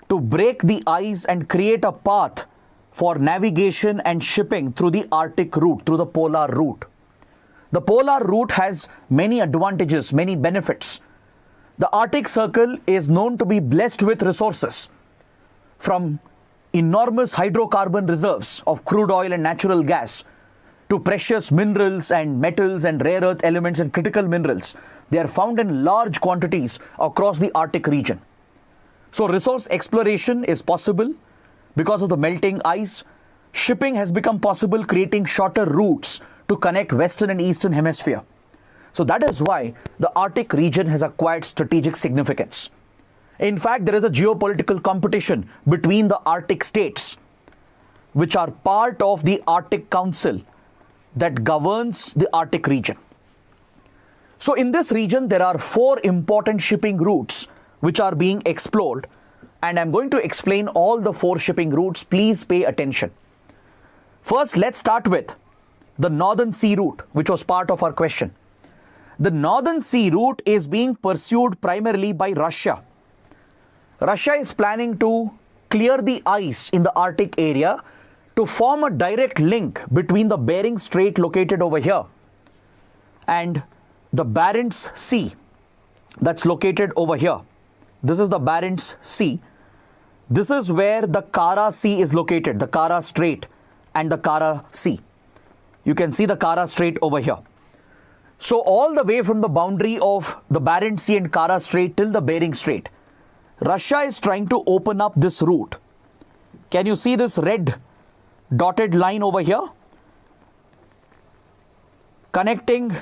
to break the ice and create a path for navigation and shipping through the Arctic route, through the polar route. The polar route has many advantages, many benefits. The Arctic Circle is known to be blessed with resources, from enormous hydrocarbon reserves of crude oil and natural gas to precious minerals and metals and rare earth elements and critical minerals. They are found in large quantities across the Arctic region. So resource exploration is possible because of the melting ice. Shipping has become possible, creating shorter routes to connect Western and Eastern Hemisphere. So that is why the Arctic region has acquired strategic significance. In fact, there is a geopolitical competition between the Arctic states, which are part of the Arctic Council that governs the Arctic region. So in this region, there are 4 important shipping routes which are being explored, and I'm going to explain all the 4 shipping routes. Please pay attention. First, let's start with the Northern Sea Route, which was part of our question. the northern sea route is being pursued primarily by Russia. Russia is planning to clear the ice in the Arctic area to form a direct link between the Bering Strait located over here and the Barents Sea that's located over here. This is the Barents Sea. This is where the Kara Sea is located, the Kara Strait and the Kara Sea. You can see the Kara Strait over here. So all the way from the boundary of the Barents Sea and Kara Strait till the Bering Strait, Russia is trying to open up this route. Can you see this red dotted line over here? Connecting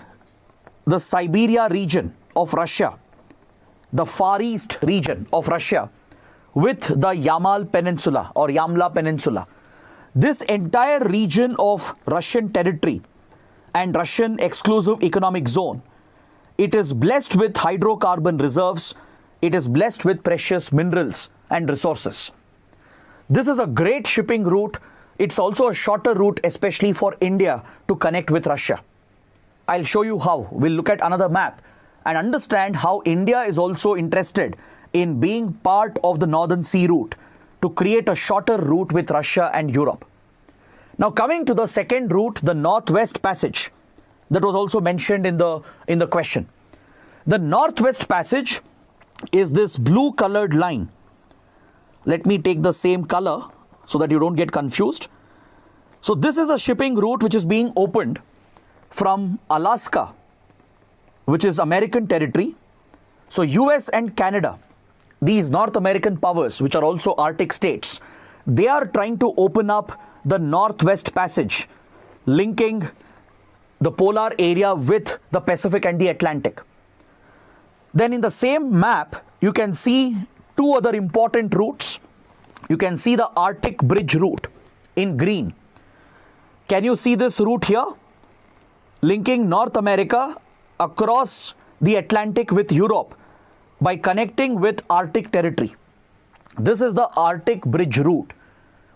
the Siberia region of Russia, the Far East region of Russia, with the Yamal Peninsula or Yamla Peninsula. This entire region of Russian territory and Russian exclusive economic zone, it is blessed with hydrocarbon reserves, it is blessed with precious minerals and resources. This is a great shipping route. It's also a shorter route, especially for India to connect with Russia. I'll show you how. We'll look at another map and understand how India is also interested in being part of the Northern Sea route to create a shorter route with Russia and Europe. Now coming to the second route, the Northwest Passage, that was also mentioned in the question. The Northwest Passage is this blue colored line. Let me take the same color so that you don't get confused. So this is a shipping route which is being opened from Alaska, which is American territory. So US and Canada, these North American powers, which are also Arctic states, they are trying to open up the Northwest Passage, linking the polar area with the Pacific and the Atlantic. Then in the same map, you can see two other important routes. You can see the Arctic Bridge route in green. Can you see this route here? Linking North America across the Atlantic with Europe by connecting with Arctic territory. This is the Arctic Bridge route,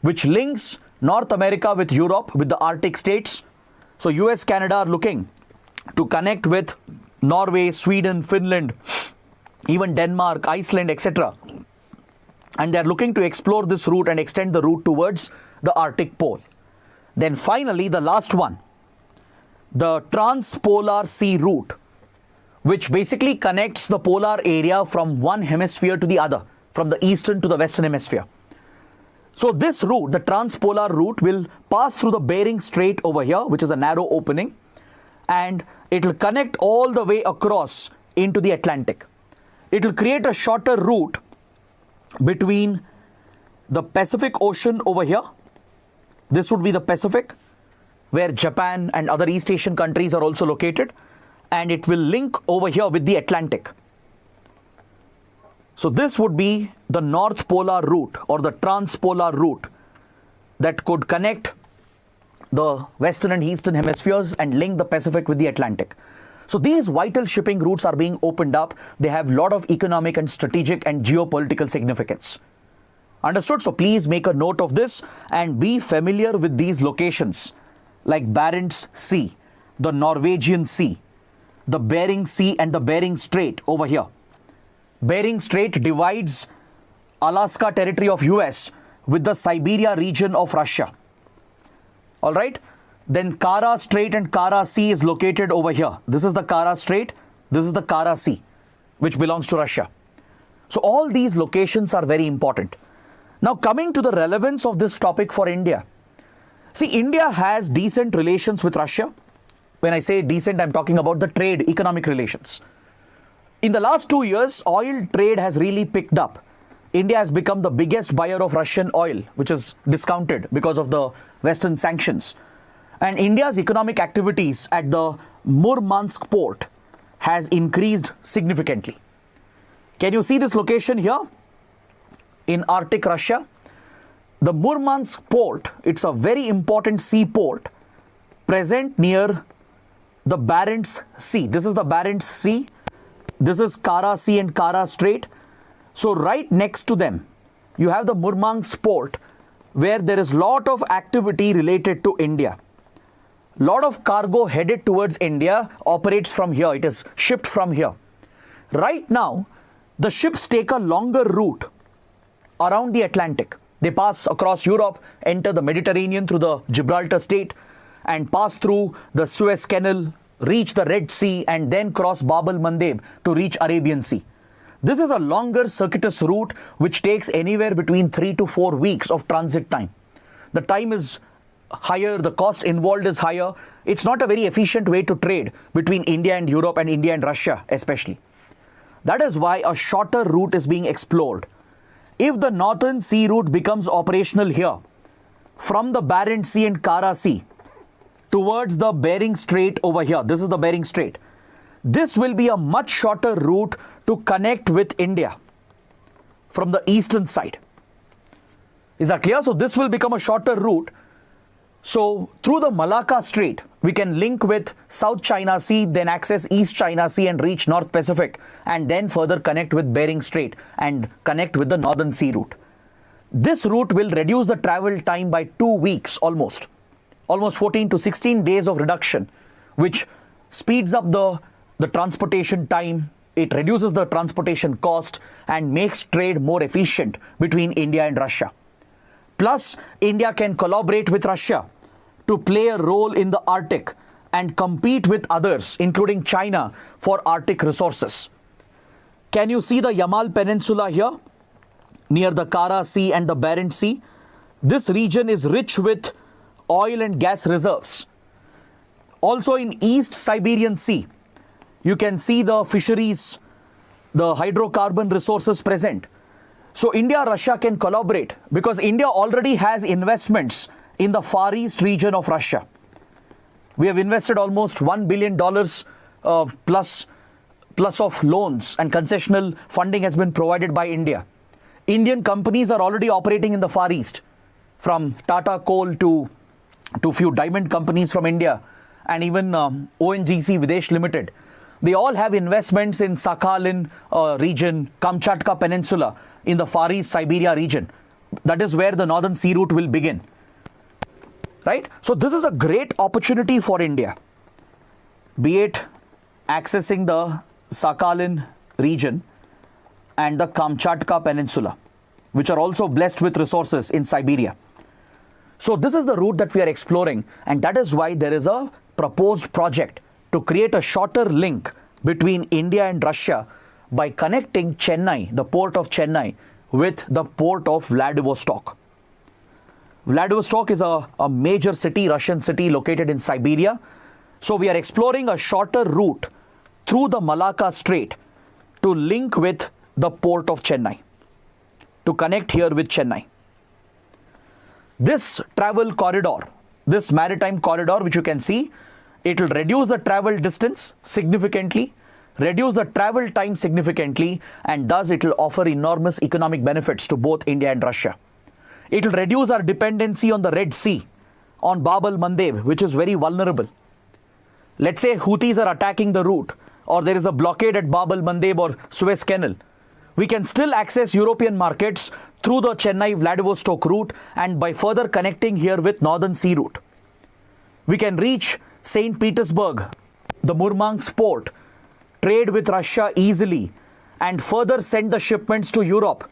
which links North America with Europe, with the Arctic states. So US, Canada are looking to connect with Norway, Sweden, Finland, even Denmark, Iceland, etc. And they're looking to explore this route and extend the route towards the Arctic pole. Then finally, the last one, the Transpolar Sea route, which basically connects the polar area from one hemisphere to the other, from the eastern to the western hemisphere. So this route, the Transpolar route, will pass through the Bering Strait over here, which is a narrow opening, and it will connect all the way across into the Atlantic. It will create a shorter route between the Pacific Ocean over here. This would be the Pacific, where Japan and other East Asian countries are also located, and it will link over here with the Atlantic. So this would be the North Polar route or the Transpolar route that could connect the western and eastern hemispheres and link the Pacific with the Atlantic. So these vital shipping routes are being opened up. They have a lot of economic and strategic and geopolitical significance. Understood? So please make a note of this and be familiar with these locations like Barents Sea, the Norwegian Sea, the Bering Sea and the Bering Strait over here. Bering Strait divides Alaska territory of US with the Siberia region of Russia. All right. Then Kara Strait and Kara Sea is located over here. This is the Kara Strait. This is the Kara Sea, which belongs to Russia. So all these locations are very important. Now coming to the relevance of this topic for India. See, India has decent relations with Russia. When I say decent, I'm talking about the trade, economic relations. In the last 2 years, oil trade has really picked up. India has become the biggest buyer of Russian oil, which is discounted because of the Western sanctions. And India's economic activities at the Murmansk port has increased significantly. Can you see this location here in Arctic Russia? The Murmansk port, it's a very important seaport present near the Barents Sea. This is the Barents Sea. This is Kara Sea and Kara Strait. So right next to them, you have the Murmansk port where there is lot of activity related to India. Lot of cargo headed towards India operates from here. It is shipped from here. Right now, the ships take a longer route around the Atlantic. They pass across Europe, enter the Mediterranean through the Gibraltar Strait, and pass through the Suez Canal, reach the Red Sea, and then cross Bab el-Mandeb to reach Arabian Sea. This is a longer circuitous route which takes anywhere between 3 to 4 weeks of transit time. The time is higher, the cost involved is higher. It's not a very efficient way to trade between India and Europe and India and Russia especially. That is why a shorter route is being explored. If the Northern Sea route becomes operational here, from the Barents Sea and Kara Sea towards the Bering Strait over here, this is the Bering Strait, this will be a much shorter route to connect with India from the eastern side. Is that clear? So this will become a shorter route. So through the Malacca Strait, we can link with South China Sea, then access East China Sea and reach North Pacific, and then further connect with Bering Strait and connect with the Northern Sea route. This route will reduce the travel time by 2 weeks almost 14 to 16 days of reduction, which speeds up the transportation time. It reduces the transportation cost and makes trade more efficient between India and Russia. Plus, India can collaborate with Russia to play a role in the Arctic and compete with others, including China, for Arctic resources. Can you see the Yamal Peninsula here, near the Kara Sea and the Barents Sea? This region is rich with oil and gas reserves. Also in East Siberian Sea, you can see the fisheries, the hydrocarbon resources present. So India-Russia can collaborate because India already has investments in the Far East region of Russia. We have invested almost $1 billion plus of loans, and concessional funding has been provided by India. Indian companies are already operating in the Far East, from Tata Coal to few diamond companies from India, and even ONGC Videsh Limited. They all have investments in Sakhalin region, Kamchatka Peninsula, in the Far East Siberia region. That is where the Northern Sea route will begin. Right? So this is a great opportunity for India, be it accessing the Sakhalin region and the Kamchatka Peninsula, which are also blessed with resources in Siberia. So this is the route that we are exploring, and that is why there is a proposed project to create a shorter link between India and Russia by connecting Chennai, the port of Chennai, with the port of Vladivostok. Vladivostok is a major city, Russian city located in Siberia. So we are exploring a shorter route through the Malacca Strait to link with the port of Chennai, to connect here with Chennai. This travel corridor, this maritime corridor which you can see, it will reduce the travel distance significantly, reduce the travel time significantly, and thus it will offer enormous economic benefits to both India and Russia. It will reduce our dependency on the Red Sea, on Bab el-Mandeb, which is very vulnerable. Let's say Houthis are attacking the route, or there is a blockade at Bab el-Mandeb or Suez Canal. We can still access European markets through the Chennai-Vladivostok route and by further connecting here with Northern Sea route. We can reach St. Petersburg, the Murmansk port, trade with Russia easily, and further send the shipments to Europe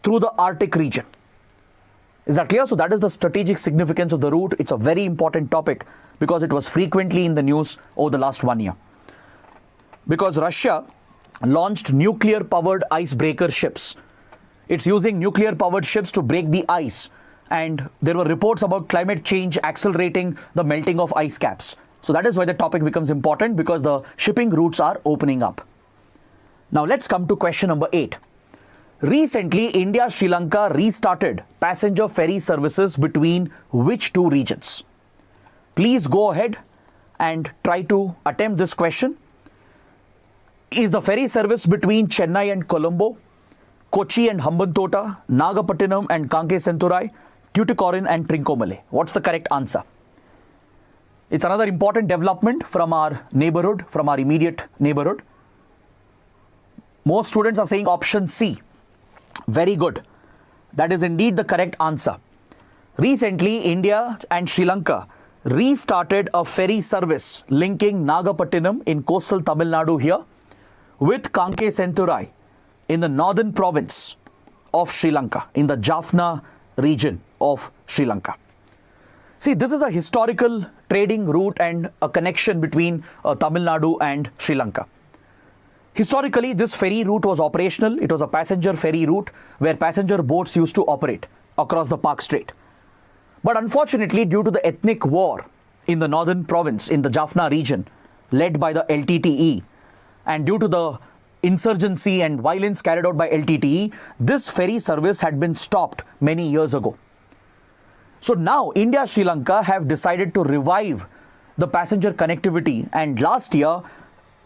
through the Arctic region. Is that clear? So that is the strategic significance of the route. It's a very important topic because it was frequently in the news over the last 1 year. Because Russia launched nuclear-powered icebreaker ships. It's using nuclear-powered ships to break the ice. And there were reports about climate change accelerating the melting of ice caps. So that is why the topic becomes important, because the shipping routes are opening up. Now let's come to question number 8. Recently, India-Sri Lanka restarted passenger ferry services between which two regions? Please go ahead and try to attempt this question. Is the ferry service between Chennai and Colombo, Kochi and Hambantota, Nagapattinam and Kanke-Senturai, Tuticorin and Trincomalee? What's the correct answer? It's another important development from our neighborhood, from our immediate neighborhood. Most students are saying option C. Very good. That is indeed the correct answer. Recently, India and Sri Lanka restarted a ferry service linking Nagapattinam in coastal Tamil Nadu here with Kanke in the northern province of Sri Lanka, in the Jaffna region of Sri Lanka. See, this is a historical trading route and a connection between Tamil Nadu and Sri Lanka. Historically, this ferry route was operational. It was a passenger ferry route where passenger boats used to operate across the Park Strait. But unfortunately, due to the ethnic war in the northern province, in the Jaffna region, led by the LTTE, and due to the insurgency and violence carried out by LTTE, this ferry service had been stopped many years ago. So now India Sri Lanka have decided to revive the passenger connectivity, and last year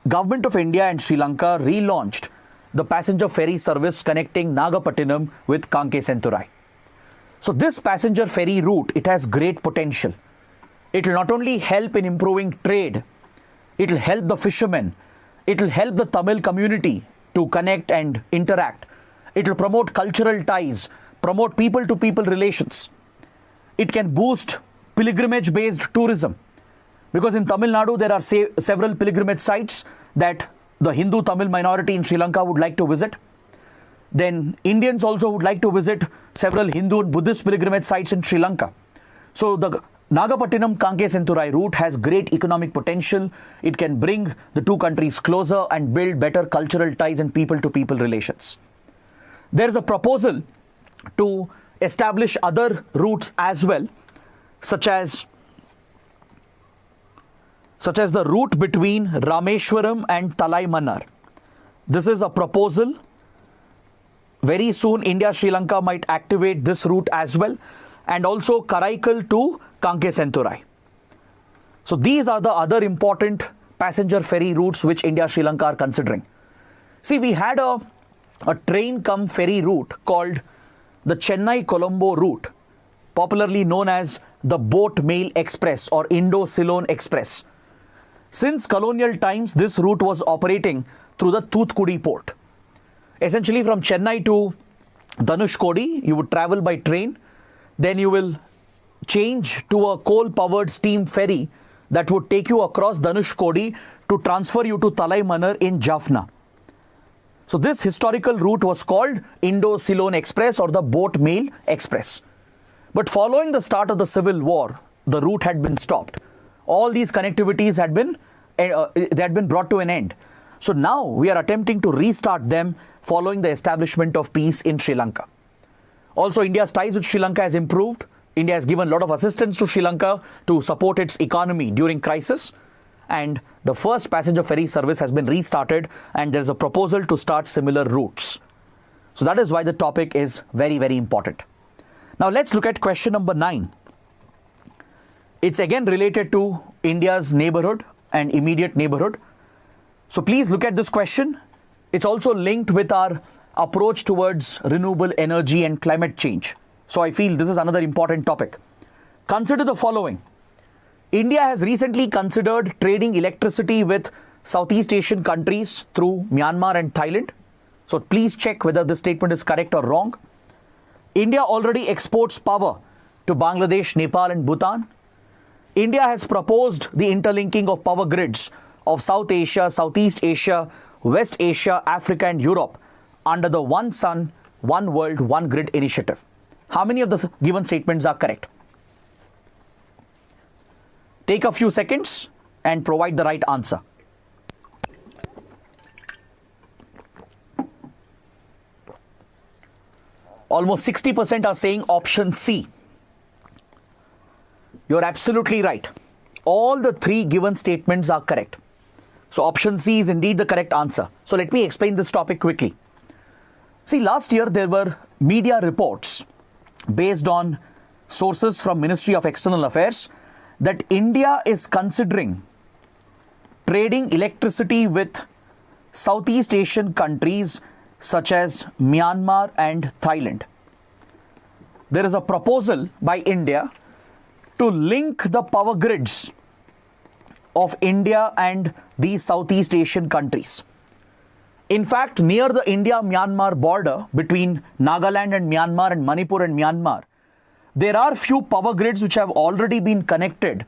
Government of India and Sri Lanka relaunched the passenger ferry service connecting Nagapattinam with Kanke. So this passenger ferry route, it has great potential. It will not only help in improving trade, it will help the fishermen, it will help the Tamil community to connect and interact. It will promote cultural ties, promote people-to-people relations. It can boost pilgrimage-based tourism. Because in Tamil Nadu, there are several pilgrimage sites that the Hindu Tamil minority in Sri Lanka would like to visit. Then Indians also would like to visit several Hindu and Buddhist pilgrimage sites in Sri Lanka. So the Nagapattinam Kanke route has great economic potential. It can bring the two countries closer and build better cultural ties and people-to-people relations. There is a proposal to establish other routes as well, such as the route between Rameshwaram and Talaimanar. This is a proposal. Very soon, India-Sri Lanka might activate this route as well, and also Karaikal to Kanke. So these are the other important passenger ferry routes which India-Sri Lanka are considering. See, we had a train cum ferry route called the Chennai-Colombo route, popularly known as the Boat Mail Express or Indo-Ceylon Express. Since colonial times, this route was operating through the Thoothukudi port. Essentially, from Chennai to Dhanushkodi, you would travel by train. Then you will change to a coal-powered steam ferry that would take you across Dhanushkodi to transfer you to Talaimanar in Jaffna. So this historical route was called Indo-Ceylon Express or the Boat Mail Express. But following the start of the Civil War, the route had been stopped. All these connectivities had been brought to an end. So now we are attempting to restart them following the establishment of peace in Sri Lanka. Also, India's ties with Sri Lanka has improved. India has given a lot of assistance to Sri Lanka to support its economy during crisis. And the first passenger ferry service has been restarted, and there is a proposal to start similar routes. So that is why the topic is very, very important. Now let's look at question number 9. It's again related to India's neighborhood and immediate neighborhood. So please look at this question. It's also linked with our approach towards renewable energy and climate change. So I feel this is another important topic. Consider the following. India has recently considered trading electricity with Southeast Asian countries through Myanmar and Thailand. So please check whether this statement is correct or wrong. India already exports power to Bangladesh, Nepal and Bhutan. India has proposed the interlinking of power grids of South Asia, Southeast Asia, West Asia, Africa and Europe under the One Sun, One World, One Grid initiative. How many of the given statements are correct? Take a few seconds and provide the right answer. Almost 60% are saying option C. You're absolutely right. All the 3 given statements are correct. So option C is indeed the correct answer. So let me explain this topic quickly. See, last year there were media reports based on sources from Ministry of External Affairs that India is considering trading electricity with Southeast Asian countries such as Myanmar and Thailand. There is a proposal by India to link the power grids of India and these Southeast Asian countries. In fact, near the India-Myanmar border between Nagaland and Myanmar and Manipur and Myanmar, there are few power grids which have already been connected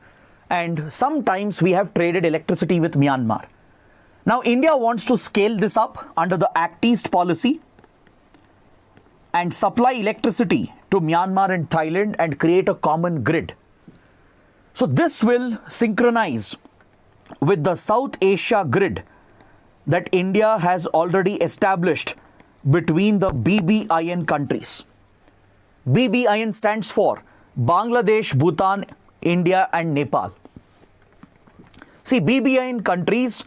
and sometimes we have traded electricity with Myanmar. Now, India wants to scale this up under the Act East policy and supply electricity to Myanmar and Thailand and create a common grid. So this will synchronize with the South Asia grid that India has already established between the BBIN countries. BBIN stands for Bangladesh, Bhutan, India and Nepal. See, BBIN countries,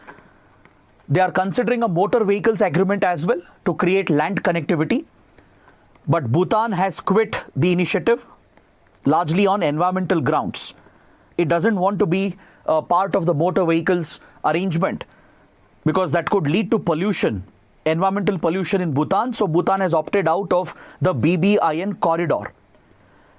they are considering a motor vehicles agreement as well to create land connectivity. But Bhutan has quit the initiative largely on environmental grounds. It doesn't want to be a part of the motor vehicles arrangement because that could lead to pollution, environmental pollution in Bhutan. So Bhutan has opted out of the BBIN corridor.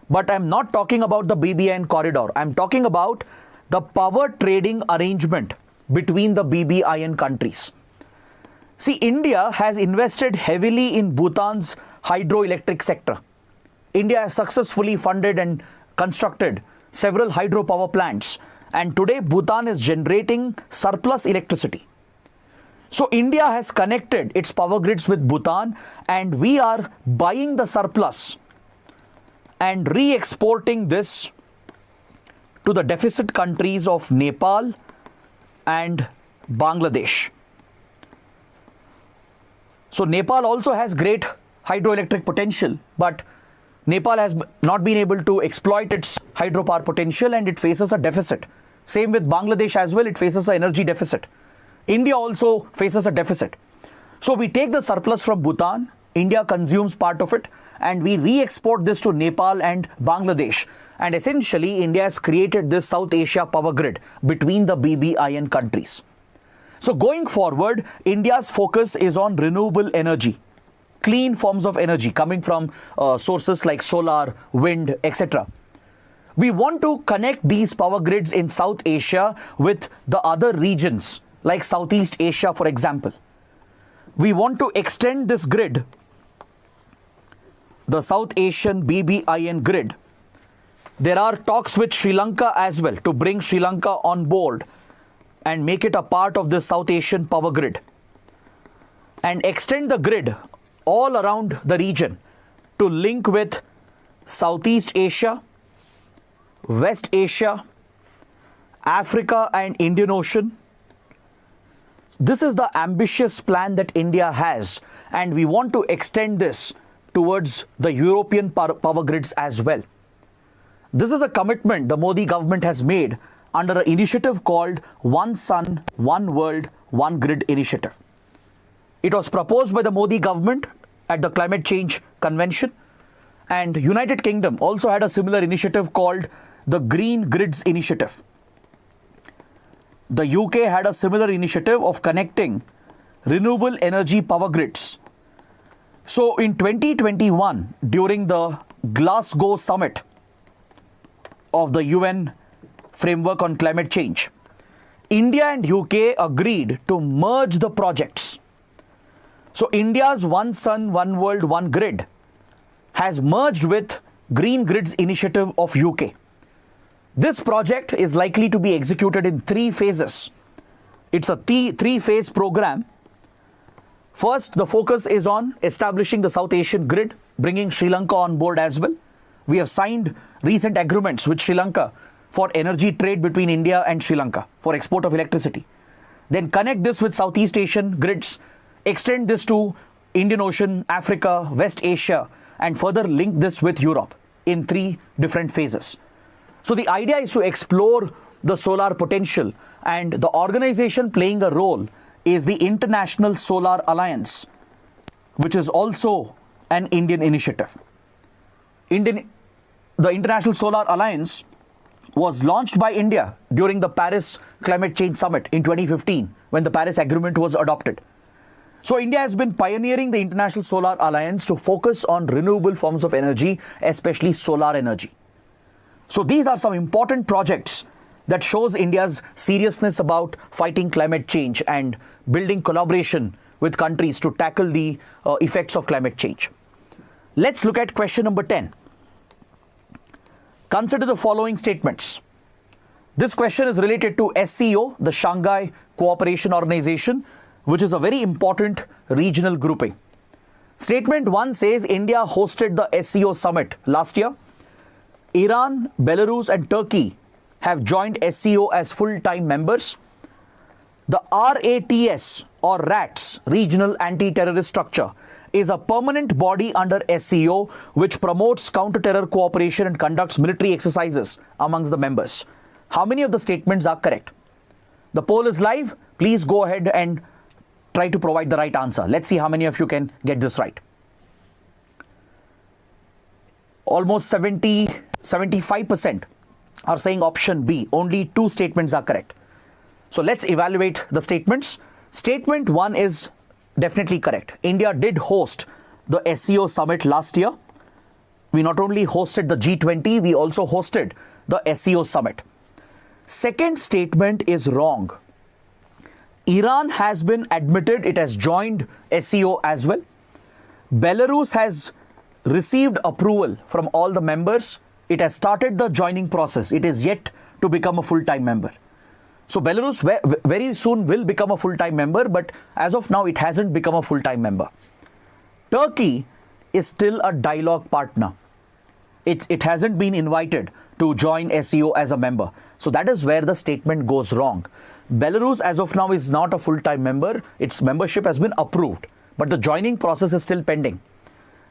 But I'm not talking about the BBIN corridor. I'm talking about the power trading arrangement between the BBIN countries. See, India has invested heavily in Bhutan's hydroelectric sector. India has successfully funded and constructed several hydropower plants, and today Bhutan is generating surplus electricity. So India has connected its power grids with Bhutan, and we are buying the surplus and re-exporting this to the deficit countries of Nepal and Bangladesh. So Nepal also has great hydroelectric potential, but Nepal has not been able to exploit its hydropower potential and it faces a deficit. Same with Bangladesh as well, it faces an energy deficit. India also faces a deficit. So we take the surplus from Bhutan, India consumes part of it, and we re-export this to Nepal and Bangladesh. And essentially, India has created this South Asia power grid between the BBIN countries. So going forward, India's focus is on renewable energy, clean forms of energy coming from sources like solar, wind, etc. We want to connect these power grids in South Asia with the other regions like Southeast Asia, for example. We want to extend this grid, the South Asian BBIN grid. There are talks with Sri Lanka as well to bring Sri Lanka on board and make it a part of the South Asian power grid and extend the grid all around the region to link with Southeast Asia, West Asia, Africa and Indian Ocean. This is the ambitious plan that India has, and we want to extend this towards the European power grids as well. This is a commitment the Modi government has made under an initiative called One Sun, One World, One Grid initiative. It was proposed by the Modi government at the Climate Change Convention, and United Kingdom also had a similar initiative called the Green Grids Initiative. The UK had a similar initiative of connecting renewable energy power grids. So in 2021, during the Glasgow summit of the UN framework on climate change, India and UK agreed to merge the projects. So India's One Sun, One World, One Grid has merged with Green Grids Initiative of UK. This project is likely to be executed in 3 phases. It's a 3-phase program. First, the focus is on establishing the South Asian grid, bringing Sri Lanka on board as well. We have signed recent agreements with Sri Lanka for energy trade between India and Sri Lanka for export of electricity. Then connect this with Southeast Asian grids, extend this to Indian Ocean, Africa, West Asia, and further link this with Europe in 3 different phases. So the idea is to explore the solar potential, and the organization playing a role is the International Solar Alliance, which is also an Indian initiative. The International Solar Alliance was launched by India during the Paris Climate Change Summit in 2015 when the Paris Agreement was adopted. So India has been pioneering the International Solar Alliance to focus on renewable forms of energy, especially solar energy. So these are some important projects that shows India's seriousness about fighting climate change and building collaboration with countries to tackle the effects of climate change. Let's look at question number 10. Consider the following statements. This question is related to SCO, the Shanghai Cooperation Organization, which is a very important regional grouping. Statement 1 says India hosted the SCO summit last year. Iran, Belarus and Turkey have joined SCO as full-time members. The RATS or RATS, Regional Anti-Terrorist Structure, is a permanent body under SCO which promotes counter-terror cooperation and conducts military exercises amongst the members. How many of the statements are correct? The poll is live. Please go ahead and try to provide the right answer. Let's see how many of you can get this right. Almost 75% are saying option B. Only 2 statements are correct. So let's evaluate the statements. Statement 1 is definitely correct. India did host the SCO summit last year. We not only hosted the G20, we also hosted the SCO summit. Second statement is wrong. Iran has been admitted, it has joined SCO as well. Belarus has received approval from all the members. It has started the joining process. It is yet to become a full-time member. So Belarus very soon will become a full-time member, but as of now, it hasn't become a full-time member. Turkey is still a dialogue partner. It hasn't been invited to join SCO as a member. So that is where the statement goes wrong. Belarus as of now is not a full-time member. Its membership has been approved, but the joining process is still pending.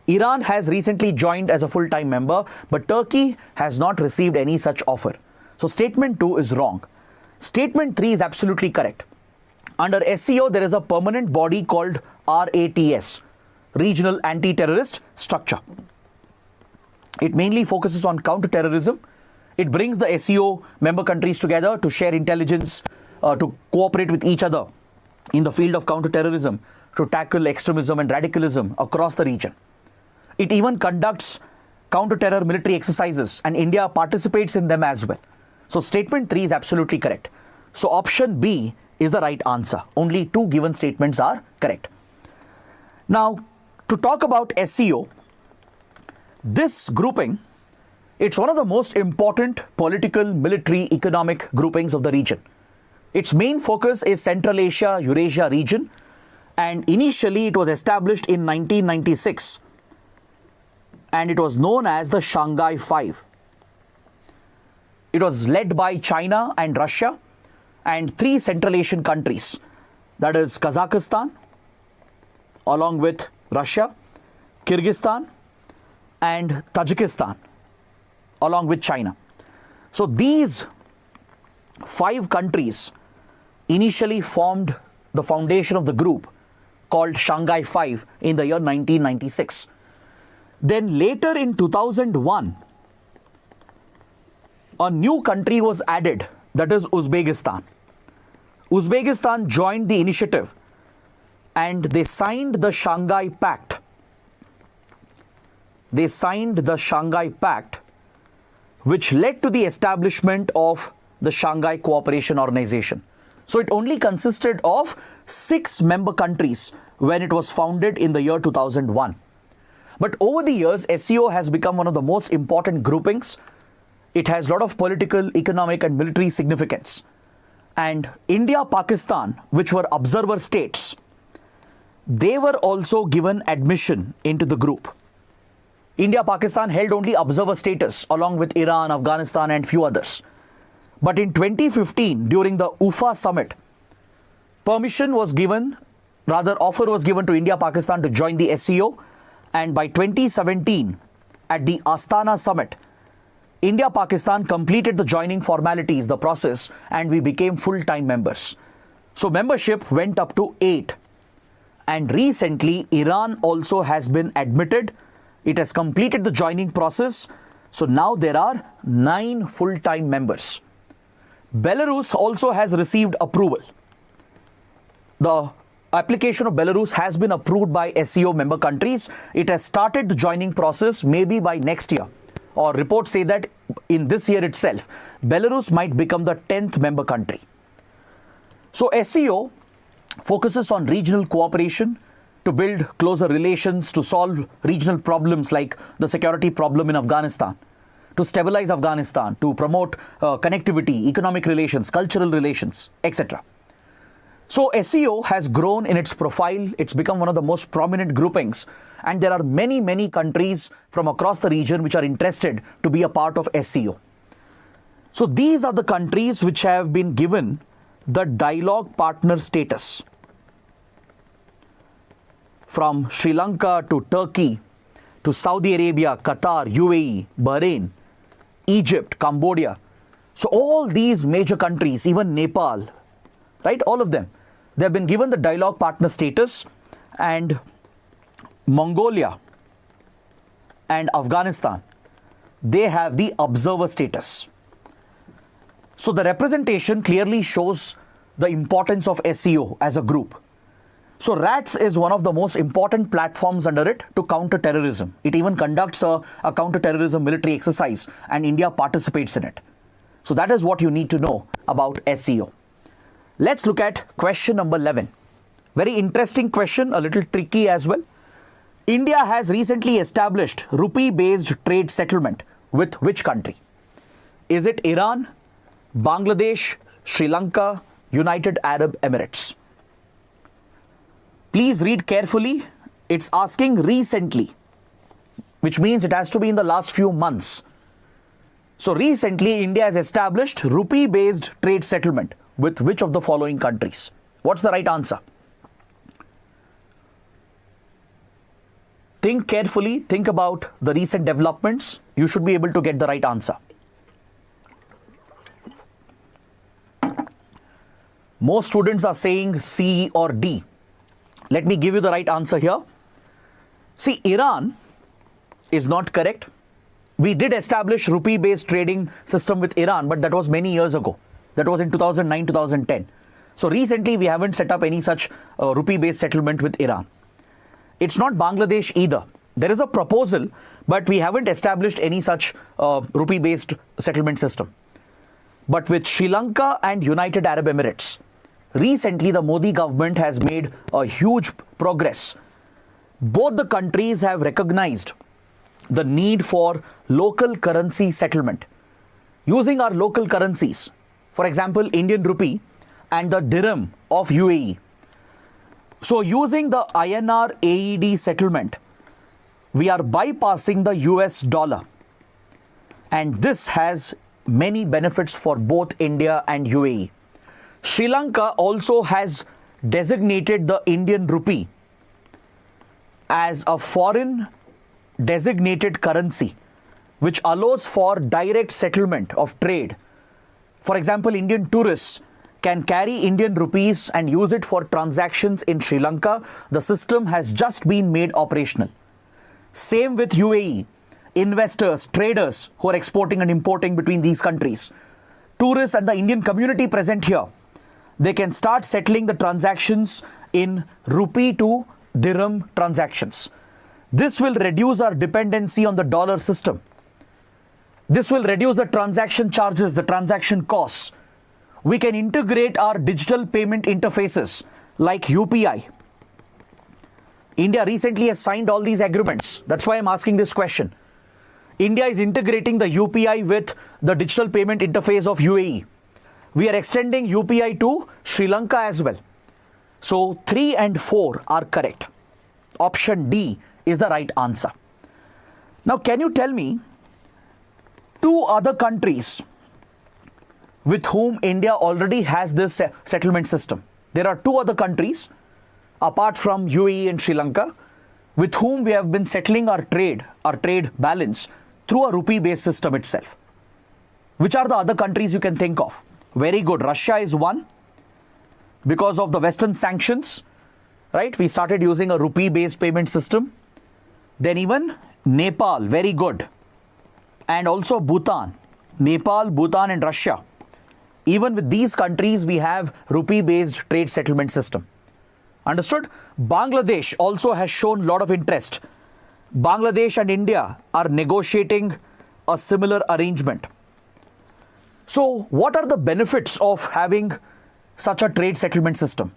Iran has recently joined as a full-time member, but Turkey has not received any such offer. So statement 2 is wrong. Statement 3 is absolutely correct. Under SCO, there is a permanent body called RATS, Regional Anti-Terrorist Structure. It mainly focuses on counter-terrorism. It brings the SCO member countries together to share intelligence, to cooperate with each other in the field of counter-terrorism, to tackle extremism and radicalism across the region. It even conducts counter-terror military exercises, and India participates in them as well. So statement 3 is absolutely correct. So option B is the right answer. Only 2 given statements are correct. Now, to talk about SCO, this grouping, it's one of the most important political, military, economic groupings of the region. Its main focus is Central Asia, Eurasia region, and initially it was established in 1996, and it was known as the Shanghai Five. It was led by China and Russia and 3 Central Asian countries, that is Kazakhstan, along with Russia, Kyrgyzstan, and Tajikistan, along with China. So these 5 countries initially formed the foundation of the group called Shanghai Five in the year 1996. Then later in 2001, a new country was added, that is Uzbekistan. Uzbekistan joined the initiative and they signed the Shanghai Pact. They signed the Shanghai Pact, which led to the establishment of the Shanghai Cooperation Organization. So it only consisted of 6 member countries when it was founded in the year 2001. But over the years, SCO has become one of the most important groupings. It has a lot of political, economic and military significance. And India, Pakistan, which were observer states, they were also given admission into the group. India, Pakistan held only observer status along with Iran, Afghanistan and few others. But in 2015, during the UFA summit, permission was given, rather offer was given to India, Pakistan to join the SCO. And by 2017, at the Astana summit, India, Pakistan completed the joining formalities, the process, and we became full-time members. So membership went up to 8. And recently, Iran also has been admitted. It has completed the joining process. So now there are 9 full-time members. Belarus also has received approval. The application of Belarus has been approved by SCO member countries. It has started the joining process maybe by next year. Or reports say that in this year itself, Belarus might become the 10th member country. So SCO focuses on regional cooperation to build closer relations, to solve regional problems like the security problem in Afghanistan, to stabilize Afghanistan, to promote connectivity, economic relations, cultural relations, etc. So SCO has grown in its profile. It's become one of the most prominent groupings. And there are many, many countries from across the region which are interested to be a part of SCO. So these are the countries which have been given the dialogue partner status. From Sri Lanka to Turkey to Saudi Arabia, Qatar, UAE, Bahrain, Egypt, Cambodia. So all these major countries, even Nepal, right, all of them, they have been given the dialogue partner status, and Mongolia and Afghanistan, they have the observer status. So the representation clearly shows the importance of SCO as a group. So RATS is one of the most important platforms under it to counter terrorism. It even conducts a counter-terrorism military exercise, and India participates in it. So that is what you need to know about SCO. Let's look at question number 11. Very interesting question, a little tricky as well. India has recently established rupee-based trade settlement with which country? Is it Iran, Bangladesh, Sri Lanka, United Arab Emirates? Please read carefully. It's asking recently, which means it has to be in the last few months. So recently, India has established rupee-based trade settlement with which of the following countries? What's the right answer? Think carefully, think about the recent developments. You should be able to get the right answer. Most students are saying C or D. Let me give you the right answer here. See, Iran is not correct. We did establish rupee-based trading system with Iran, but that was many years ago. That was in 2009, 2010. So recently, we haven't set up any such rupee-based settlement with Iran. It's not Bangladesh either. There is a proposal, but we haven't established any such rupee-based settlement system. But with Sri Lanka and United Arab Emirates, recently the Modi government has made a huge progress. Both the countries have recognized the need for local currency settlement. Using our local currencies, for example, Indian rupee and the dirham of UAE. So using the INR AED settlement, we are bypassing the US dollar. And this has many benefits for both India and UAE. Sri Lanka also has designated the Indian rupee as a foreign designated currency, which allows for direct settlement of trade. For example, Indian tourists can carry Indian rupees and use it for transactions in Sri Lanka. The system has just been made operational. Same with UAE. Investors, traders who are exporting and importing between these countries, tourists and the Indian community present here, they can start settling the transactions in rupee to dirham transactions. This will reduce our dependency on the dollar system. This will reduce the transaction charges, the transaction costs. We can integrate our digital payment interfaces like UPI. India recently has signed all these agreements. That's why I'm asking this question. India is integrating the UPI with the digital payment interface of UAE. We are extending UPI to Sri Lanka as well. So 3 and 4 are correct. Option D is the right answer. Now, can you tell me 2 other countries with whom India already has this settlement system? There are 2 other countries apart from UAE and Sri Lanka with whom we have been settling our trade balance through a rupee-based system itself. Which are the other countries you can think of? Very good. Russia is one. Because of the Western sanctions, right? We started using a rupee-based payment system. Then even Nepal, very good. And also Bhutan. Nepal, Bhutan and Russia. Even with these countries, we have rupee-based trade settlement system. Understood? Bangladesh also has shown a lot of interest. Bangladesh and India are negotiating a similar arrangement. So what are the benefits of having such a trade settlement system?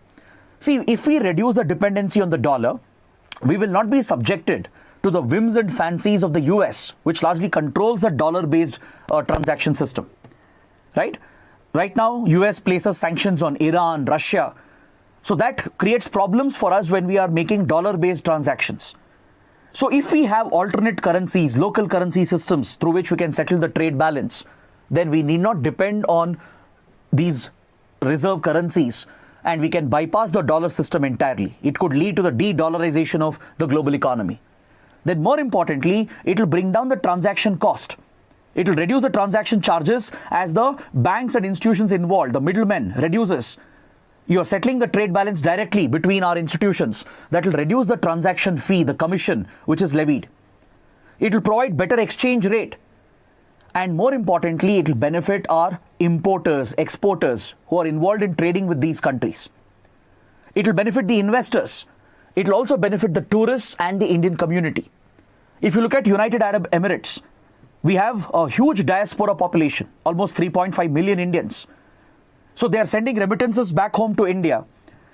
See, if we reduce the dependency on the dollar, we will not be subjected to the whims and fancies of the US, which largely controls the dollar-based transaction system, right? Right now, US places sanctions on Iran, Russia. So that creates problems for us when we are making dollar-based transactions. So if we have alternate currencies, local currency systems through which we can settle the trade balance, then we need not depend on these reserve currencies and we can bypass the dollar system entirely. It could lead to the de-dollarization of the global economy. Then more importantly, it will bring down the transaction cost. It will reduce the transaction charges as the banks and institutions involved, the middlemen, reduces. You are settling the trade balance directly between our institutions. That will reduce the transaction fee, the commission which is levied. It will provide better exchange rate. And more importantly, it will benefit our importers, exporters who are involved in trading with these countries. It will benefit the investors. It will also benefit the tourists and the Indian community. If you look at United Arab Emirates, we have a huge diaspora population, almost 3.5 million Indians. So they are sending remittances back home to India.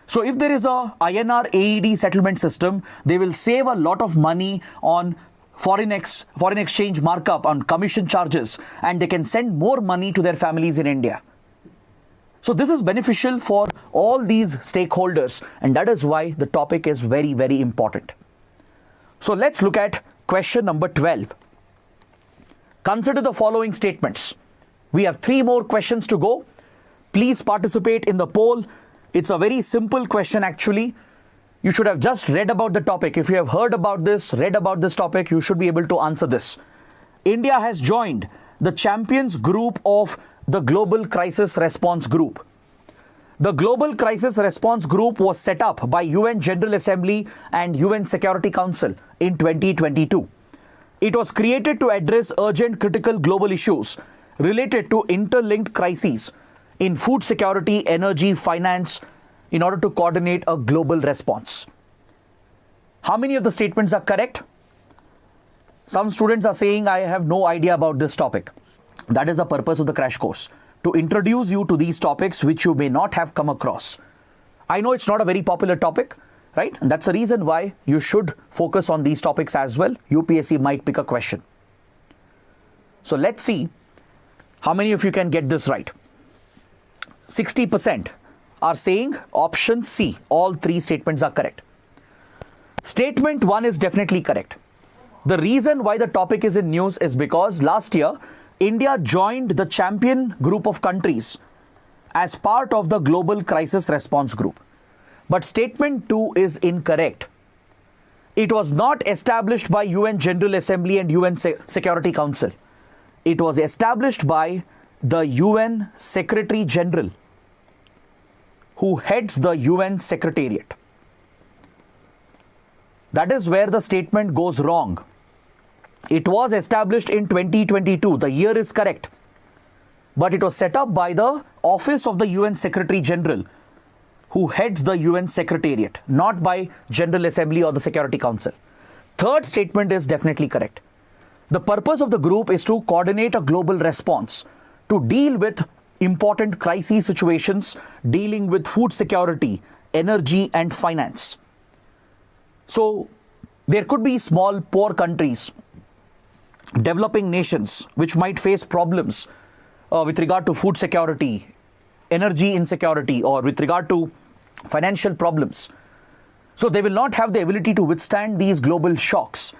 So if there is a INR AED settlement system, they will save a lot of money on foreign exchange markup, on commission charges, and they can send more money to their families in India. So this is beneficial for all these stakeholders, and that is why the topic is very, very important. So let's look at question number 12. Consider the following statements. We have 3 more questions to go. Please participate in the poll. It's a very simple question actually. You should have just read about the topic. If you have heard about this, read about this topic, you should be able to answer this. India has joined the champions group of the Global Crisis Response Group. The Global Crisis Response Group was set up by UN General Assembly and UN Security Council in 2022. It was created to address urgent critical global issues related to interlinked crises in food security, energy, finance, in order to coordinate a global response. How many of the statements are correct? Some students are saying, I have no idea about this topic. That is the purpose of the crash course, to introduce you to these topics which you may not have come across. I know it's not a very popular topic, right? And that's the reason why you should focus on these topics as well. UPSC might pick a question. So let's see how many of you can get this right. 60% are saying option C, all 3 statements are correct. Statement 1 is definitely correct. The reason why the topic is in news is because last year, India joined the champion group of countries as part of the Global Crisis Response Group. But statement 2 is incorrect. It was not established by UN General Assembly and UN Security Council. It was established by the UN Secretary General, who heads the UN Secretariat. That is where the statement goes wrong. It was established in 2022. The year is correct. But it was set up by the Office of the UN Secretary General, who heads the UN Secretariat, not by General Assembly or the Security Council. Third statement is definitely correct. The purpose of the group is to coordinate a global response to deal with important crisis situations, dealing with food security, energy and finance. So there could be small poor countries, developing nations which might face problems with regard to food security, energy insecurity, or with regard to financial problems. So they will not have the ability to withstand these global shocks.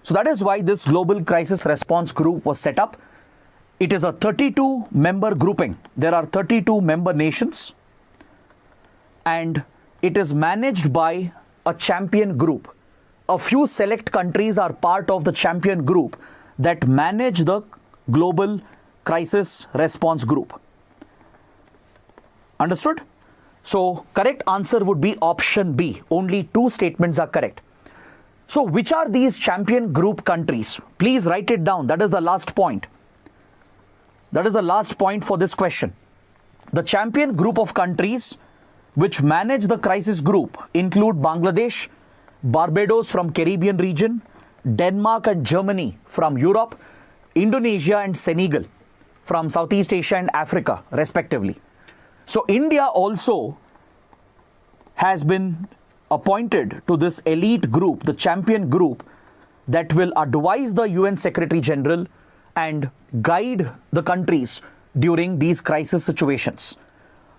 So that is why this Global Crisis Response Group was set up. It is a 32-member grouping. There are 32 member nations, and it is managed by a champion group. A few select countries are part of the champion group that manage the Global Crisis Response Group. Understood? So correct answer would be option B. Only 2 statements are correct. So which are these champion group countries? Please write it down. That is the last point. That is the last point for this question. The champion group of countries which manage the crisis group include Bangladesh, Barbados from Caribbean region, Denmark and Germany from Europe, Indonesia and Senegal from Southeast Asia and Africa, respectively. So India also has been appointed to this elite group, the champion group, that will advise the UN Secretary General and guide the countries during these crisis situations.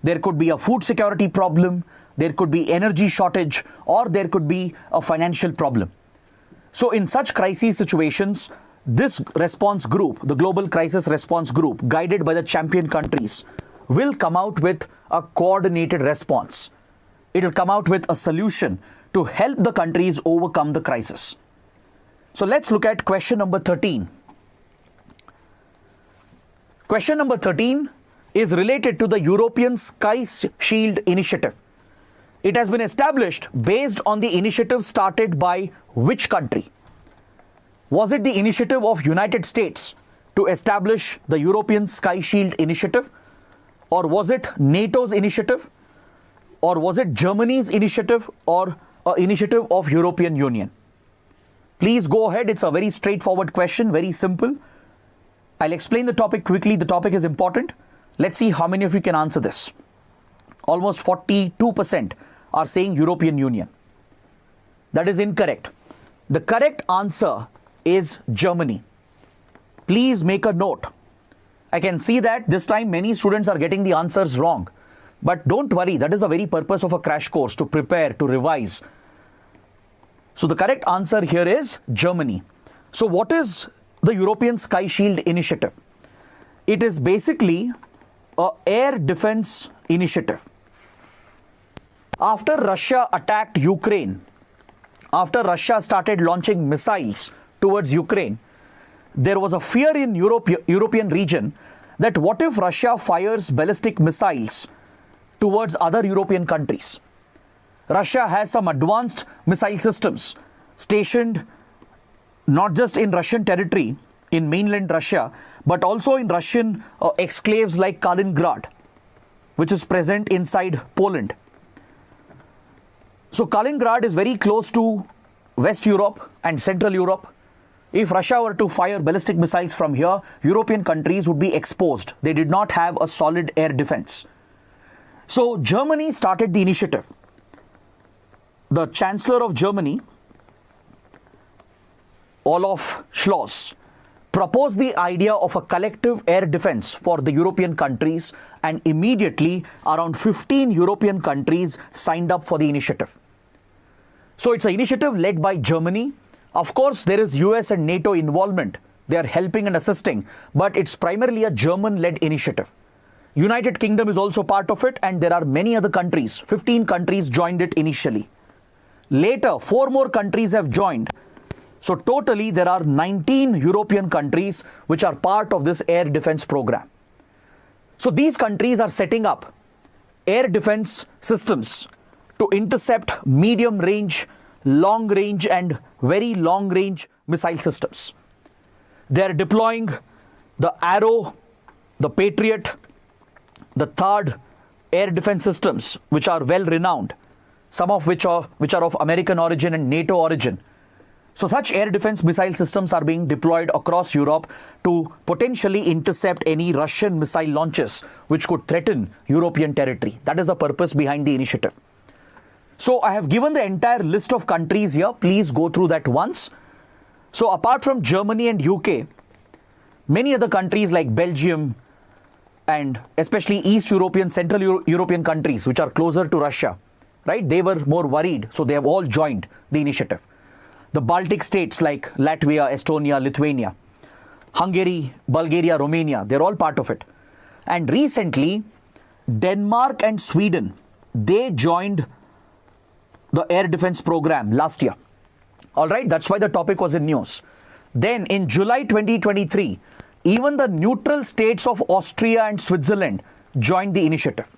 There could be a food security problem, there could be energy shortage, or there could be a financial problem. So in such crisis situations, this response group, the Global Crisis Response Group, guided by the champion countries, will come out with a coordinated response. It will come out with a solution to help the countries overcome the crisis. So let's look at question number 13. Question number 13 is related to the European Sky Shield Initiative. It has been established based on the initiative started by which country? Was it the initiative of United States to establish the European Sky Shield Initiative? Or was it NATO's initiative? Or was it Germany's initiative or an initiative of European Union? Please go ahead. It's a very straightforward question, very simple. I'll explain the topic quickly. The topic is important. Let's see how many of you can answer this. Almost 42% are saying European Union. That is incorrect. The correct answer is Germany. Please make a note. I can see that this time many students are getting the answers wrong. But don't worry, that is the very purpose of a crash course, to prepare, to revise. So the correct answer here is Germany. So what is the European Sky Shield Initiative? It is basically an air defense initiative. After Russia attacked Ukraine, after Russia started launching missiles towards Ukraine, there was a fear in European region that what if Russia fires ballistic missiles towards other European countries? Russia has some advanced missile systems stationed not just in Russian territory, in mainland Russia, but also in Russian exclaves like Kaliningrad, which is present inside Poland. So Kaliningrad is very close to West Europe and Central Europe. If Russia were to fire ballistic missiles from here, European countries would be exposed. They did not have a solid air defense. So Germany started the initiative. The Chancellor of Germany, Olaf Scholz, proposed the idea of a collective air defense for the European countries, and immediately around 15 European countries signed up for the initiative. So it's an initiative led by Germany. Of course, there is US and NATO involvement. They are helping and assisting, but it's primarily a German-led initiative. United Kingdom is also part of it, and there are many other countries. 15 countries joined it initially. Later, 4 more countries have joined. So totally, there are 19 European countries which are part of this air defense program. So these countries are setting up air defense systems to intercept medium range, long range, and very long range missile systems. They are deploying the Arrow, the Patriot, the THAAD air defense systems, which are well renowned, some of which are of American origin and NATO origin. So such air defense missile systems are being deployed across Europe to potentially intercept any Russian missile launches which could threaten European territory. That is the purpose behind the initiative. So I have given the entire list of countries here. Please go through that once. So apart from Germany and UK, many other countries like Belgium and especially East European, Central European countries which are closer to Russia, right? They were more worried, so they have all joined the initiative. The Baltic states like Latvia, Estonia, Lithuania, Hungary, Bulgaria, Romania, they're all part of it. And recently, Denmark and Sweden, they joined the air defense program last year. All right, that's why the topic was in news. Then in July 2023, even the neutral states of Austria and Switzerland joined the initiative.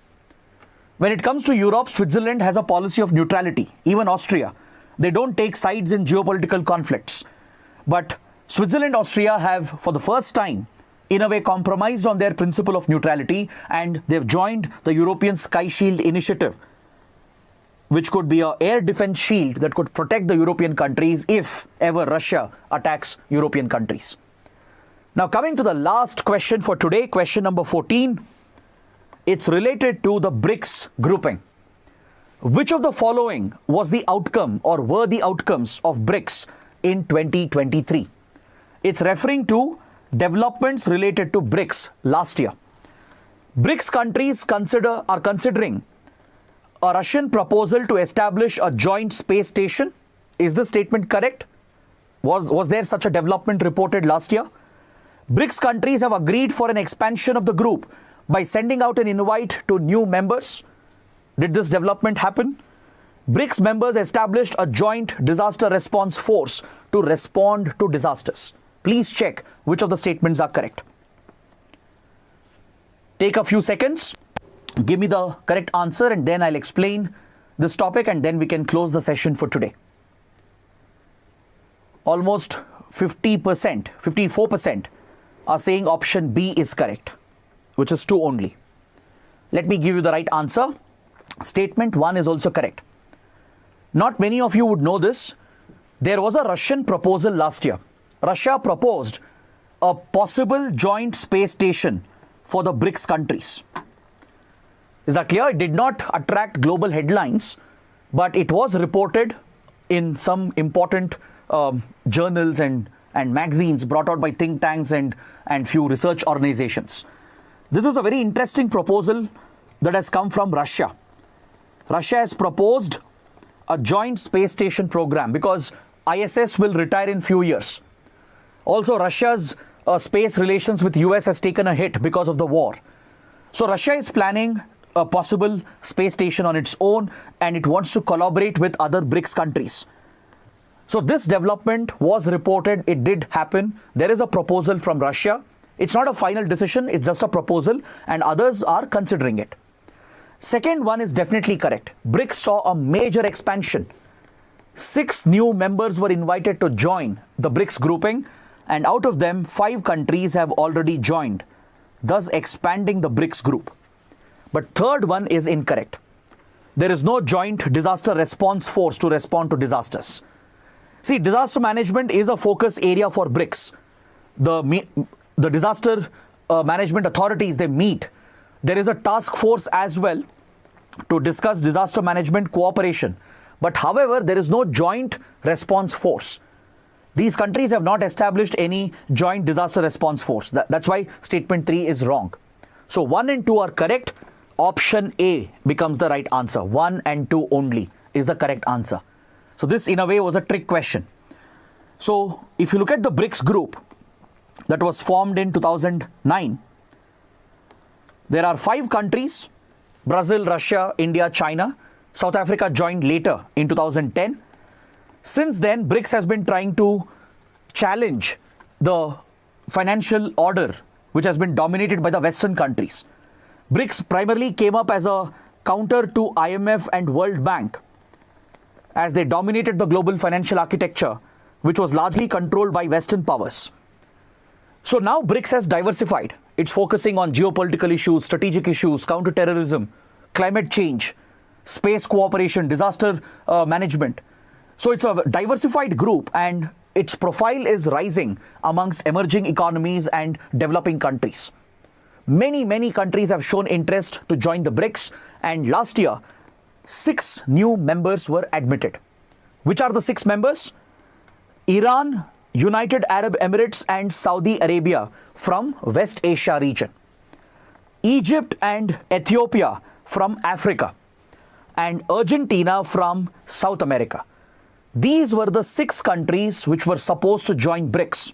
When it comes to Europe, Switzerland has a policy of neutrality, even Austria. They don't take sides in geopolitical conflicts. But Switzerland and Austria have, for the first time, in a way compromised on their principle of neutrality, and they've joined the European Sky Shield Initiative, which could be an air defense shield that could protect the European countries if ever Russia attacks European countries. Now coming to the last question for today, question number 14. It's related to the BRICS grouping. Which of the following was the outcome or were the outcomes of BRICS in 2023. It's referring to developments related to BRICS last year. BRICS countries are considering a Russian proposal to establish a joint space station. Is this statement correct? Was there such a development reported last year? BRICS countries have agreed for an expansion of the group by sending out an invite to new members. Did this development happen? BRICS members established a joint disaster response force to respond to disasters. Please check which of the statements are correct. Take a few seconds, give me the correct answer, and then I'll explain this topic, and then we can close the session for today. Almost 50%, 54% are saying option B is correct, which is 2 only. Let me give you the right answer. Statement 1 is also correct. Not many of you would know this. There was a Russian proposal last year. Russia proposed a possible joint space station for the BRICS countries. Is that clear? It did not attract global headlines, but it was reported in some important journals and magazines brought out by think tanks and few research organizations. This is a very interesting proposal that has come from Russia. Russia has proposed a joint space station program because ISS will retire in few years. Also, Russia's space relations with US has taken a hit because of the war. So Russia is planning a possible space station on its own, and it wants to collaborate with other BRICS countries. So this development was reported. It did happen. There is a proposal from Russia. It's not a final decision. It's just a proposal, and others are considering it. Second one is definitely correct. BRICS saw a major expansion. 6 new members were invited to join the BRICS grouping, and out of them, 5 countries have already joined, thus expanding the BRICS group. But third one is incorrect. There is no joint disaster response force to respond to disasters. See, disaster management is a focus area for BRICS. The disaster management authorities, they meet. There is a task force as well to discuss disaster management cooperation. But however, there is no joint response force. These countries have not established any joint disaster response force. That's why statement 3 is wrong. So 1 and 2 are correct. Option A becomes the right answer. 1 and 2 only is the correct answer. So this in a way was a trick question. So if you look at the BRICS group that was formed in 2009, there are 5 countries: Brazil, Russia, India, China. South Africa joined later in 2010. Since then, BRICS has been trying to challenge the financial order, which has been dominated by the Western countries. BRICS primarily came up as a counter to IMF and World Bank, as they dominated the global financial architecture, which was largely controlled by Western powers. So now BRICS has diversified. It's focusing on geopolitical issues, strategic issues, counterterrorism, climate change, space cooperation, disaster management. So it's a diversified group, and its profile is rising amongst emerging economies and developing countries. Many countries have shown interest to join the BRICS, and last year, 6 new members were admitted. Which are the 6 members? Iran, United Arab Emirates, and Saudi Arabia from West Asia region. Egypt and Ethiopia from Africa, and Argentina from South America. These were the 6 countries which were supposed to join BRICS.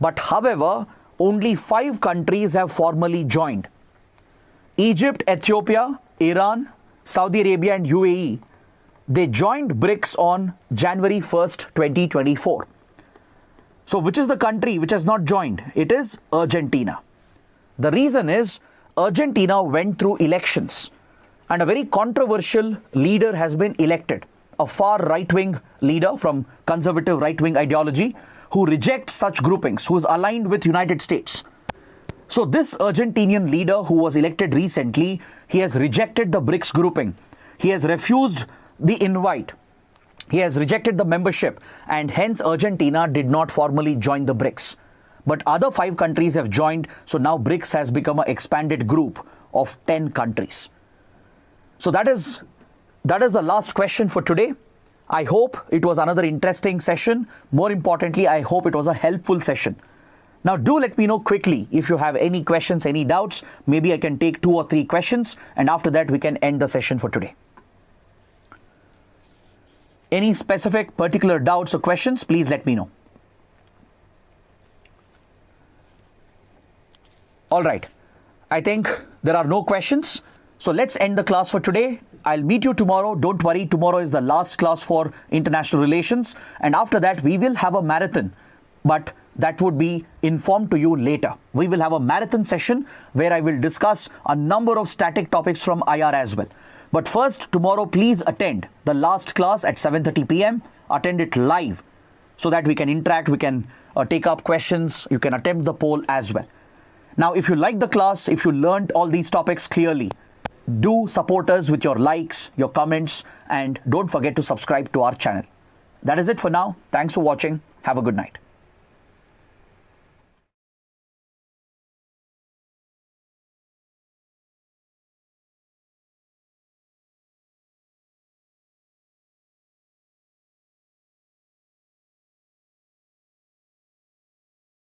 But however, only 5 countries have formally joined. Egypt, Ethiopia, Iran, Saudi Arabia, and UAE, they joined BRICS on January 1st, 2024. So which is the country which has not joined? It is Argentina. The reason is Argentina went through elections, and a very controversial leader has been elected, a far right-wing leader from conservative right-wing ideology who rejects such groupings, who is aligned with United States. So this Argentinian leader who was elected recently, he has rejected the BRICS grouping. He has refused the invite. He has rejected the membership, and hence Argentina did not formally join the BRICS. But other 5 countries have joined, so now BRICS has become an expanded group of 10 countries. So that is the last question for today. I hope it was another interesting session. More importantly, I hope it was a helpful session. Now, do let me know quickly if you have any questions, any doubts. Maybe I can take 2 or 3 questions, and after that, we can end the session for today. Any specific particular doubts or questions, please let me know. All right. I think there are no questions. So let's end the class for today. I'll meet you tomorrow. Don't worry, tomorrow is the last class for international relations. And after that, we will have a marathon. But that would be informed to you later. We will have a marathon session where I will discuss a number of static topics from IR as well. But first, tomorrow, please attend the last class at 7:30 p.m. Attend it live so that we can interact, we can take up questions, you can attempt the poll as well. Now, if you like the class, if you learned all these topics clearly, do support us with your likes, your comments, and don't forget to subscribe to our channel. That is it for now. Thanks for watching. Have a good night.